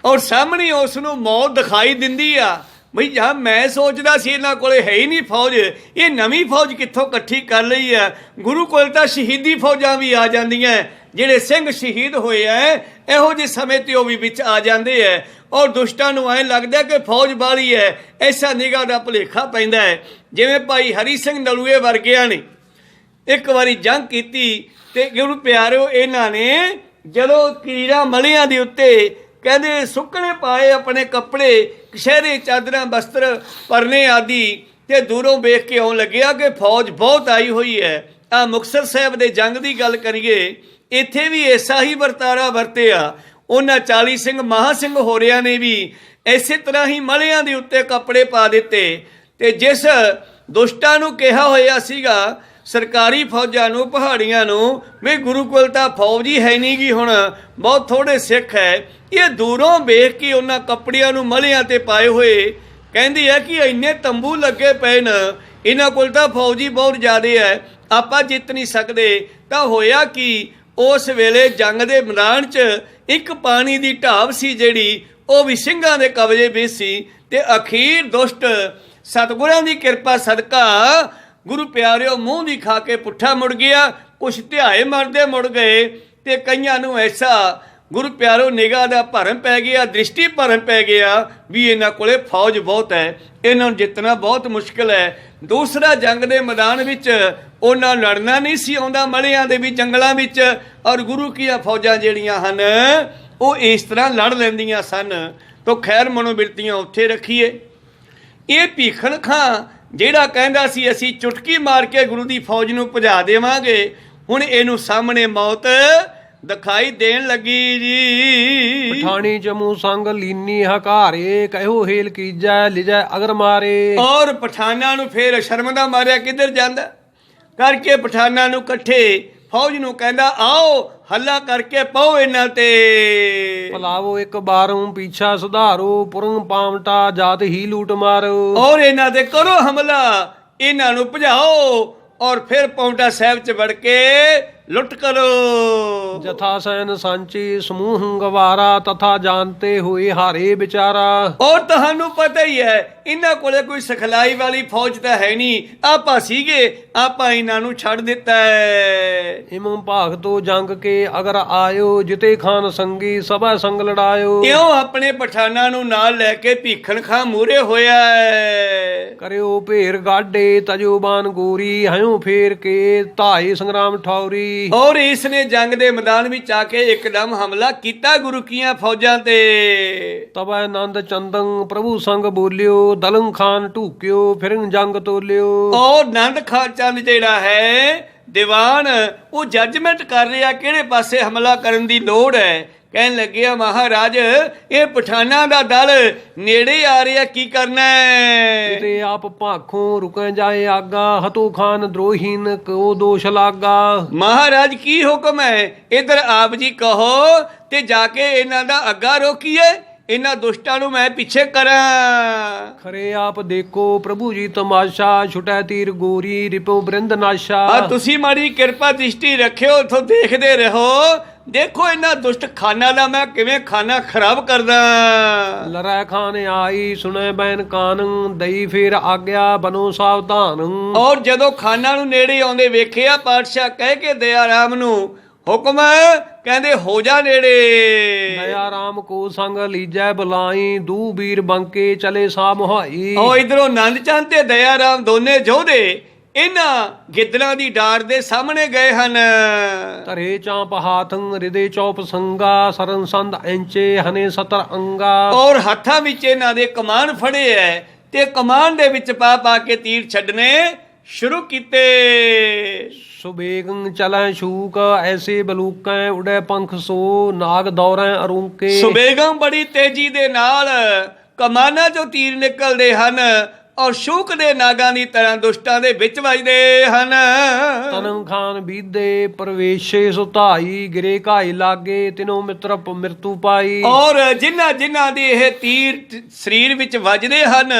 ਔਰ ਸਾਹਮਣੇ ਉਸ ਨੂੰ ਮੌਤ ਦਿਖਾਈ ਦਿੰਦੀ ਆ। ਬਈ ਜਾਂ ਮੈਂ ਸੋਚਦਾ ਸੀ ਇਹਨਾਂ ਕੋਲੇ ਹੈ ਹੀ ਨਹੀਂ ਫੌਜ, ਇਹ ਨਵੀਂ ਫੌਜ ਕਿੱਥੋਂ ਇਕੱਠੀ ਕਰ ਲਈ ਆ। ਗੁਰੂ ਕੋਲ ਤਾਂ ਸ਼ਹੀਦੀ ਫੌਜਾਂ ਵੀ ਆ ਜਾਂਦੀਆਂ, ਜਿਹੜੇ ਸਿੰਘ ਸ਼ਹੀਦ ਹੋਏ ਐ ਇਹੋ ਜਿਹੇ ਸਮੇਂ ਤੇ ਉਹ ਵੀ ਵਿੱਚ ਆ ਜਾਂਦੇ ਐ। ਔਰ ਦੁਸ਼ਟਾਂ ਨੂੰ ਐਂ ਲੱਗਦਾ ਕਿ ਫੌਜ ਬਾਹਲੀ ਹੈ, ਐਸਾ ਨਿਗਾਹ ਦਾ ਭੁਲੇਖਾ ਪੈਂਦਾ ਹੈ। ਜਿਵੇਂ ਭਾਈ ਹਰੀ ਸਿੰਘ ਨਲੂਏ ਵਰਗਿਆਂ ਨੇ ਇੱਕ ਵਾਰੀ ਜੰਗ ਕੀਤੀ ਤੇ ਗੁਰੂ ਪਿਆਰਿਓ ਇਹਨਾਂ ਨੇ ਜਦੋਂ ਕੀਰਾਂ ਮਲੀਆਂ ਦੇ ਉੱਤੇ ਕਹਿੰਦੇ ਸੁੱਕਣੇ ਪਾਏ ਆਪਣੇ ਕੱਪੜੇ, ਕਸ਼ਹਿਰੇ, ਚਾਦਰਾਂ, ਬਸਤਰ, ਪਰਨੇ ਆਦਿ, ਤੇ ਦੂਰੋਂ ਵੇਖ ਕੇ ਆਉਣ ਲੱਗਿਆ ਕਿ ਫੌਜ ਬਹੁਤ ਆਈ ਹੋਈ ਹੈ। ਆ ਮੁਕਤਸਰ ਸਾਹਿਬ ਦੇ ਜੰਗ ਦੀ ਗੱਲ ਕਰੀਏ, ਇੱਥੇ ਵੀ ਐਸਾ ਹੀ ਵਰਤਾਰਾ ਵਰਤਿਆ। ਉਹਨਾਂ 40 ਸਿੰਘ ਮਹਾਂ ਸਿੰਘ ਹੋਰਿਆਂ ਨੇ ਵੀ ਇਸੇ ਤਰ੍ਹਾਂ ਹੀ ਮਲਿਆਂ ਦੇ ਉੱਤੇ ਕੱਪੜੇ ਪਾ ਦਿੱਤੇ। ਤੇ ਜਿਸ ਦੁਸ਼ਟਾਂ ਨੂੰ ਕਿਹਾ ਹੋਇਆ ਸੀਗਾ ਸਰਕਾਰੀ ਫੌਜਾਂ ਨੂੰ, ਪਹਾੜੀਆਂ ਨੂੰ, ਵੀ ਗੁਰੂ ਕੋਲ ਤਾਂ ਫੌਜ ਹੀ ਹੈ ਨਹੀਂ ਗੀ, ਹੁਣ ਬਹੁਤ ਥੋੜੇ ਸਿੱਖ ਹੈ, ਇਹ ਦੂਰੋਂ ਵੇਖ ਕੇ ਉਹਨਾਂ ਕੱਪੜਿਆਂ ਨੂੰ ਮਲਿਆਂ ਤੇ ਪਾਏ ਹੋਏ ਕਹਿੰਦੀ ਹੈ ਕਿ ਇੰਨੇ ਤੰਬੂ ਲੱਗੇ ਪਏ ਨੇ, ਇਹਨਾਂ ਕੋਲ ਤਾਂ ਫੌਜੀ ਬਹੁਤ ਜ਼ਿਆਦੇ ਹੈ, ਆਪਾਂ ਜਿੱਤ ਨਹੀਂ ਸਕਦੇ। ਤਾਂ ਹੋਇਆ ਕਿ ਉਸ ਵੇਲੇ ਜੰਗ ਦੇ ਮੈਦਾਨ 'ਚ ਇੱਕ ਪਾਣੀ ਦੀ ਢਾਬ ਸੀ ਜਿਹੜੀ ਉਹ ਵੀ ਸਿੰਘਾਂ ਦੇ ਕਬਜ਼ੇ ਵਿੱਚ ਸੀ। ਤੇ ਅਖੀਰ ਦੁਸ਼ਟ ਸਤਿਗੁਰਾਂ ਦੀ ਕਿਰਪਾ ਸਦਕਾ ਗੁਰੂ ਪਿਆਰਿਓ ਮੂੰਹ ਦੀ ਖਾ ਕੇ ਪੁੱਠਾ ਮੁੜ ਗਿਆ ਕੁਛ ਧਿਆਏ ਮਰਦੇ ਮੁੜ ਗਏ ਤੇ ਕਈਆਂ ਨੂੰ ਐਸਾ ਗੁਰੂ ਪਿਆਰੋ ਨਿਗਾਹ ਦਾ ਭਰਮ ਪੈ ਗਿਆ, ਦ੍ਰਿਸ਼ਟੀ ਭਰਮ ਪੈ ਗਿਆ ਵੀ ਇਹਨਾਂ ਕੋਲੇ ਫੌਜ ਬਹੁਤ ਹੈ, ਇਹਨਾਂ ਨੂੰ ਜਿੱਤਣਾ ਬਹੁਤ ਮੁਸ਼ਕਿਲ ਹੈ। ਦੂਸਰਾ ਜੰਗ ਦੇ ਮੈਦਾਨ ਵਿੱਚ ਉਹਨਾਂ ਲੜਨਾ ਨਹੀਂ ਸੀ ਆਉਂਦਾ, ਮਲਿਆਂ ਦੇ ਵੀ ਜੰਗਲਾਂ ਵਿੱਚ, ਔਰ ਗੁਰੂ ਕੀਆਂ ਫੌਜਾਂ ਜਿਹੜੀਆਂ ਹਨ ਉਹ ਇਸ ਤਰ੍ਹਾਂ ਲੜ ਲੈਂਦੀਆਂ ਸਨ। ਤੋ ਖੈਰ ਮਨੋਬਿਰਤੀਆਂ ਉੱਥੇ ਰੱਖੀਏ। ਇਹ ਭੀਖਣ ਖਾਂ ਜਿਹੜਾ ਕਹਿੰਦਾ ਸੀ ਅਸੀਂ ਚੁਟਕੀ ਮਾਰ ਕੇ ਗੁਰੂ ਦੀ ਫੌਜ ਨੂੰ ਭਜਾ ਦੇਵਾਂਗੇ, ਹੁਣ ਇਹਨੂੰ ਸਾਹਮਣੇ ਮੌਤ ਦਿਖਾਈ ਦੇਣ ਲੱਗੀ ਜੀ। ਪਠਾਣੀ ਜਮੂ ਸੰਗ ਲੀਨੀ ਹਕਾਰੇ, ਕਹਿਓ ਹੇਲ ਕੀਜੈ ਲਿਜੈ ਅਗਰ ਮਾਰੇ। ਔਰ ਪਠਾਨਾਂ ਨੂੰ ਫੇਰ ਸ਼ਰਮ ਦਾ ਮਾਰਿਆ ਕਿੱਧਰ ਜਾਂਦਾ ਕਰਕੇ ਪਠਾਨਾਂ ਨੂੰ ਇਕੱਠੇ ਫੌਜ ਨੂੰ ਕਹਿੰਦਾ ਆਓ ਹੱਲਾ ਕਰਕੇ ਪਾਓ ਇਹਨਾਂ ਤੇ, ਭਲਾਵੋ ਇੱਕ ਬਾਰੋਂ ਪਿੱਛਾ ਸੁਧਾਰੋ, ਪੁਰੰਗ ਪਾਵਟਾ ਜਾਤ ਹੀ ਲੂਟ ਮਾਰੋ। ਔਰ ਇਹਨਾਂ ਤੇ ਕਰੋ ਹਮਲਾ, ਇਹਨਾਂ ਨੂੰ ਭਜਾਓ ਔਰ ਫਿਰ ਪੌਂਟਾ ਸਾਹਿਬ ਚ ਵੜ ਕੇ ਲੁੱਟ ਕਰੋ। ਜਥਾ ਸੈਨ ਸਾਂਚੀ ਸਮੂਹ ਗਵਾਰਾ, ਤਥਾ ਜਾਣਤੇ ਹੋਏ ਹਾਰੇ ਵਿਚਾਰਾ। ਔਰ ਤੁਹਾਨੂੰ ਪਤਾ ਹੀ ਹੈ ਇਹਨਾਂ ਕੋਲੇ ਕੋਈ ਸਿਖਲਾਈ ਵਾਲੀ ਫੌਜ ਤਾਂ ਹੈ ਨਹੀਂ, ਆਪਾਂ ਸੀਗੇ, ਆਪਾਂ ਇਹਨਾਂ ਨੂੰ ਛੱਡ ਦਿੱਤਾ ਹੈ। ਇਮੰ ਭਾਗ ਤੋਂ ਜੰਗ ਕੇ ਅਗਰ ਆਇਓ, ਜਿਤੇ ਖਾਨ ਸੰਗੀ ਸਭਾ ਸੰਗ ਲੜਾਇਓ। ਕਿਉਂ ਆਪਣੇ ਪਠਾਨਾਂ ਨੂੰ ਨਾਲ ਲੈ ਕੇ ਭੀਖਣ ਖਾਂ ਮੂਰੇ ਹੋਇਆ ਹੈ। ਕਰਿਓ ਭੇਰ ਗਾਡੇ ਤਜੋਬਾਨ ਗੋਰੀ, ਹਯੋ ਫੇਰ ਕੇ ਧਾਏ ਸੰਗਰਾਮ ਠੌਰੀ। ਔਰ ਇਸ ਨੇ ਜੰਗ ਦੇ ਮੈਦਾਨ ਵਿੱਚ ਆ ਕੇ ਇੱਕਦਮ ਹਮਲਾ ਕੀਤਾ ਗੁਰੂ ਕੀਆਂ ਫੌਜਾਂ ਤੇ। ਤਬੈ ਆਨੰਦ ਚੰਦੰ ਪ੍ਰਭੂ ਸੰਗ ਬੋਲਿਓ, ਦਲੰ ਖਾਨ ਢੂਕਿਓ ਫਿਰਨ ਜੰਗ ਤੋਲਿਓ। ਔਰ ਆਨੰਦ ਖਾਨ ਚੰਦ ਜਿਹੜਾ ਹੈ ਦੀਵਾਨ, ਉਹ ਜੱਜਮੈਂਟ ਕਰ ਰਿਹਾ ਕਿਹੜੇ ਪਾਸੇ ਹਮਲਾ ਕਰਨ ਦੀ ਲੋੜ ਹੈ। ਕਹਿਣ ਲੱਗਿਆ ਮਹਾਰਾਜ ਇਹ ਪਠਾਨਾਂ ਦਾ ਦਲ ਨੇੜੇ ਆ ਰਿਹਾ, ਕੀ ਕਰਨਾ ਹੈ। ਕਿਤੇ ਆਪ ਭਾਖੋਂ ਰੁਕੇ ਜਾਏ ਆਗਾ, ਹਤੋ ਖਾਨ ਦਰੋਹੀਨ ਕੋ ਦੋਸ਼ ਲਾਗਾ। ਮਹਾਰਾਜ ਕੀ ਹੁਕਮ ਹੈ, ਇਧਰ ਆਪ ਜੀ ਕਹੋ ਤੇ ਜਾ ਕੇ ਇਹਨਾਂ ਦਾ ਅੱਗਾ ਰੋਕੀਏ, ਇਹਨਾਂ ਦੁਸ਼ਟਾਂ ਨੂੰ ਮੈਂ ਪਿੱਛੇ ਕਰਾਂ। ਖਰੇ ਆਪ ਦੇਖੋ ਪ੍ਰਭੂ ਜੀ ਤਮਾਸ਼ਾ, ਛੁਟੈ ਤੀਰ ਗੋਰੀ ਰਿਪੋ ਬ੍ਰਿੰਦ ਨਾਸ਼ਾ। ਤੁਸੀਂ ਮਾੜੀ ਕਿਰਪਾ ਦ੍ਰਿਸ਼ਟੀ ਰੱਖਿਓ, ਉੱਥੋਂ ਦੇਖਦੇ ਰਹੋ, ਦੇਖੋ ਇਹਨਾਂ ਦੁਸ਼ਟ ਖਾਨਾ ਦਾ ਮੈਂ ਕਿਵੇਂ ਖਾਨਾ ਖਰਾਬ ਕਰਦਾ। ਲਰੈ ਖਾਨ ਆਈ ਸੁਣੈ ਬੈਨ ਕਾਨ, ਦਈ ਫੇਰ ਆਗਿਆ ਬਨੋ ਸਾਵਧਾਨ। ਔਰ ਜਦੋਂ ਖਾਨਾ ਨੂੰ ਨੇੜੇ ਆਉਂਦੇ ਵੇਖਿਆ ਪਾਤਸ਼ਾਹ ਕਹਿ ਕੇ ਦਇਆ ਰਾਮ ਨੂੰ ਹੁਕਮ ਕਹਿੰਦੇ ਹੋ ਜਾ ਨੇੜੇ। ਦਇਆ ਰਾਮ ਕੋ ਸੰਗ ਲੀਜੈ ਬੁਲਾਈ, ਦੂ ਵੀਰ ਬੰਕੇ ਚਲੇ ਸਾ ਮੁਹਾਈ। ਉਹ ਇਧਰੋਂ ਆਨੰਦ ਚੰਦ ਤੇ ਦਇਆ ਰਾਮ ਦੋਨੇ ਯੋਧੇ ਇਹਨਾਂ ਗਿੱਦੜਾਂ ਦੀ ਡਾਰ ਦੇ ਸਾਹਮਣੇ ਗਏ ਹਨ। ਧਰੇ ਚਾਂਪ ਹਾਥੰ ਹਿਰਦੇ ਚੌਪ ਸੰਗਾ, ਸਰਨ ਸੰਦ ਐਂਚੇ ਹਨੇ ਸਤਰ ਅੰਗਾ। ਔਰ ਹੱਥਾਂ ਵਿੱਚ ਇਹਨਾਂ ਦੇ ਕਮਾਨ ਫੜੇ ਐ ਤੇ ਕਮਾਨ ਦੇ ਵਿੱਚ ਪਾ ਪਾ ਕੇ ਤੀਰ ਛੱਡਣੇ ਸ਼ੁਰੂ ਕੀਤੇ। ਸੁਬੇਗੰ ਚਲੈ ਸ਼ੂਕ ਐਸੇ ਬਲੂਕੈ, ਉਡੈ ਪੰਖ ਸੋ ਨਾਗ ਦੌੜੈ ਅਰੂਕੇ। ਸੁਬੇਗਮ ਬੜੀ ਤੇਜ਼ੀ ਦੇ ਨਾਲ ਕਮਾਨਾਂ ਚੋਂ ਤੀਰ ਨਿਕਲਦੇ ਹਨ ਔਰ ਸ਼ੂਕ ਦੇ ਨਾਗਾਂ ਦੀ ਤਰ੍ਹਾਂ ਦੁਸ਼ਟਾਂ ਦੇ ਵਿੱਚ ਵੱਜਦੇ ਹਨ। ਤਨੰ ਖਾਨ ਬੀਦੇ ਪ੍ਰਵੇਸ਼ੇ ਸੁਧਾਈ, ਗਿਰੇ ਘਾਈ ਲਾਗੇ ਤਿਨੋ ਮਿੱਤਰ ਮਿਰਤੂ ਪਾਈ। ਔਰ ਜਿਨ੍ਹਾਂ ਦੀ ਇਹ ਤੀਰ ਸਰੀਰ ਵਿੱਚ ਵੱਜਦੇ ਹਨ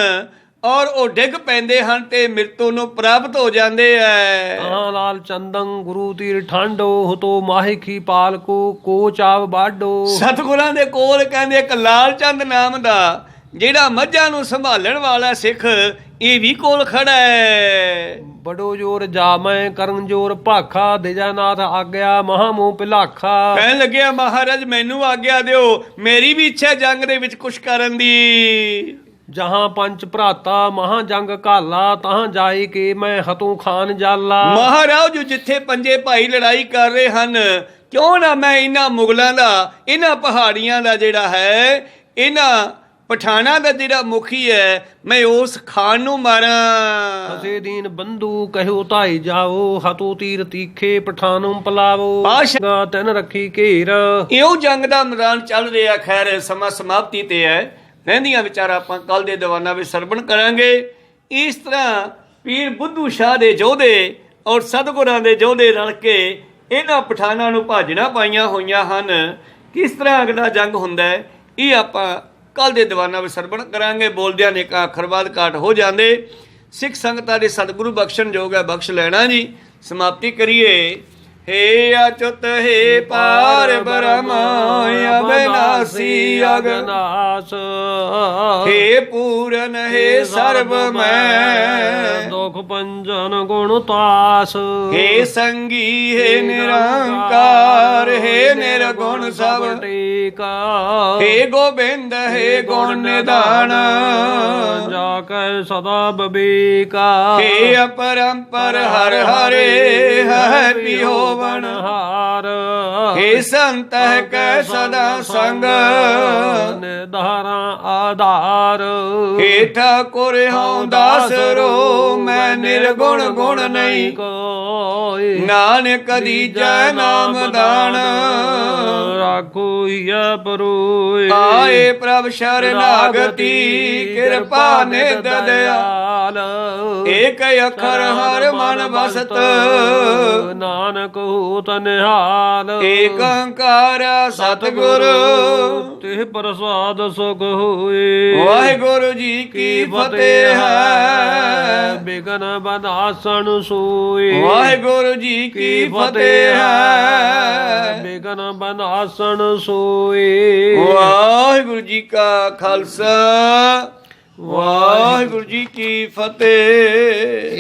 ਔਰ ਉਹ ਡਿੱਗ ਪੈਂਦੇ ਹਨ ਤੇ ਮਿਰਤੂ ਨੂੰ ਪ੍ਰਾਪਤ ਹੋ ਜਾਂਦੇ ਐ। ਹਾਂ ਲਾਲ ਚੰਦੰ ਗੁਰੂ ਤੀਰ ਠਾਂਡੋ, ਹੁਤੋ ਮਾਹਿਖੀ ਪਾਲਕੋ ਕੋ ਚਾਵ ਬਾਡੋ। ਸਤਿਗੁਰਾਂ ਦੇ ਕੋਲ ਕਹਿੰਦੇ ਇੱਕ ਲਾਲ ਚੰਦ ਨਾਮ ਦਾ ਜਿਹੜਾ ਮੱਝਾਂ ਨੂੰ ਸੰਭਾਲਣ ਵਾਲਾ ਸਿੱਖ ਇਹ ਵੀ ਕੋਲ ਖੜਾ ਹੈ। ਬੜੋ ਜੋਰ ਜਾਮੈ ਕਰਨ ਜੋਰ ਭਾਖਾ, ਦਿਜਾਨਾਥ ਆਗਿਆ ਮਹਾ ਮੋਹ ਭਿਲਾਖਾ। ਕਹਿਣ ਲੱਗਿਆ ਮਹਾਰਾਜ ਮੈਨੂੰ ਆਗਿਆ ਦਿਓ, ਮੇਰੀ ਵੀ ਇੱਛਾ ਜੰਗ ਦੇ ਵਿੱਚ ਕੁਛ ਕਰਨ ਦੀ। ਜਹਾਂ ਪੰਚ ਭਰਾਤਾ ਮਹਾ ਜੰਗ ਘਾਲਾ, ਤਹਾਂ ਜਾਏ ਕੇ ਮੈਂ ਹਤੋਂ ਖਾਨ ਜਾਲਾ। ਮਹਾਰਾਜ ਜੋ ਜਿੱਥੇ ਪੰਜੇ ਭਾਈ ਲੜਾਈ ਕਰ ਰਹੇ ਹਨ, ਕਿਉਂ ਨਾ ਮੈਂ ਇਹਨਾਂ ਮੁਗਲਾਂ ਦਾ, ਇਹਨਾਂ ਪਹਾੜੀਆਂ ਦਾ ਜਿਹੜਾ ਹੈ, ਇਹਨਾਂ ਪਠਾਣਾ ਦਾ ਜਿਹੜਾ ਮੁਖੀ ਹੈ, ਮੈਂ ਉਸ ਖਾਨ ਨੂੰ ਮਾਰਾਂ। ਹਸੇ ਦੀਨ ਬੰਧੂ ਕਹਿਓ ਧਾਈ ਜਾਓ, ਹਤੋ ਤੀਰ ਤੀਖੇ ਪਠਾਨੋਂ ਪਲਾਵੋ। ਪਾਸ਼ਾ ਤੈਨ ਰੱਖੀ ਘੇਰ। ਇਉਂ ਜੰਗ ਦਾ ਮੈਦਾਨ ਚੱਲ ਰਿਹਾ। ਖੈਰ ਸਮਾਂ ਸਮਾਪਤੀ ਤੇ ਹੈ, ਰਹਿੰਦੀਆਂ ਵਿਚਾਰਾ ਆਪਾਂ ਕੱਲ ਦੇ ਦੀਵਾਨਾਂ ਵਿੱਚ ਸਰਵਣ ਕਰਾਂਗੇ। ਇਸ ਤਰ੍ਹਾਂ ਪੀਰ ਬੁੱਧੂ ਸ਼ਾਹ ਦੇ ਯੋਧੇ ਔਰ ਸਤਿਗੁਰਾਂ ਦੇ ਯੋਧੇ ਰਲ ਕੇ ਇਹਨਾਂ ਪਠਾਨਾਂ ਨੂੰ ਭਾਜਣਾ ਪਾਈਆਂ ਹੋਈਆਂ ਹਨ। ਕਿਸ ਤਰ੍ਹਾਂ ਅਗਲਾ ਜੰਗ ਹੁੰਦਾ ਹੈ, ਇਹ ਆਪਾਂ ਕੱਲ ਦੇ ਦੀਵਾਨਾਂ ਵਿੱਚ ਸਰਵਣ ਕਰਾਂਗੇ। ਬੋਲਦਿਆਂ ਨੇਕਾਂ ਅੱਖਰ ਬਾਅਦ ਘਾਟ ਹੋ ਜਾਂਦੇ। ਸਿੱਖ ਸੰਗਤਾਂ ਦੇ ਸਤਿਗੁਰੂ ਬਖਸ਼ਣ ਯੋਗ ਹੈ, ਬਖਸ਼ ਲੈਣਾ ਜੀ। ਸਮਾਪਤੀ ਕਰੀਏ। हे अच्युत हे पार ब्रह्म अविनाशी अगनाश हे पूरन हे सर्व मैं दुख पंजन गुण तास हे संगी हे निरंकार हे निर्गुण सब टीका हे गोविंद हे गुण निधान जाके सदा बबीका हे अपरंपर हर हरे है पियो बनहार हे संत कै सदा संग निधारा आधार हे ठाकुर हूँ दास रो मैं निर्गुण गुण नहीं कोई नानक दीजै नाम दान राखो हिया परोए आए प्रभ शरणागति कृपा निध दयाल एक अखर हर मन बसत नानक होत निहाल एक ओंकार सतगुर तिह प्रसाद सुख होए वाहिगुरु जी की फतेह है बिघन बनासन सोए वाहिगुरु जी की फतेह है बिघन बनासन सोए वाहिगुरु जी का खालसा वाहिगुरु जी की फतेह।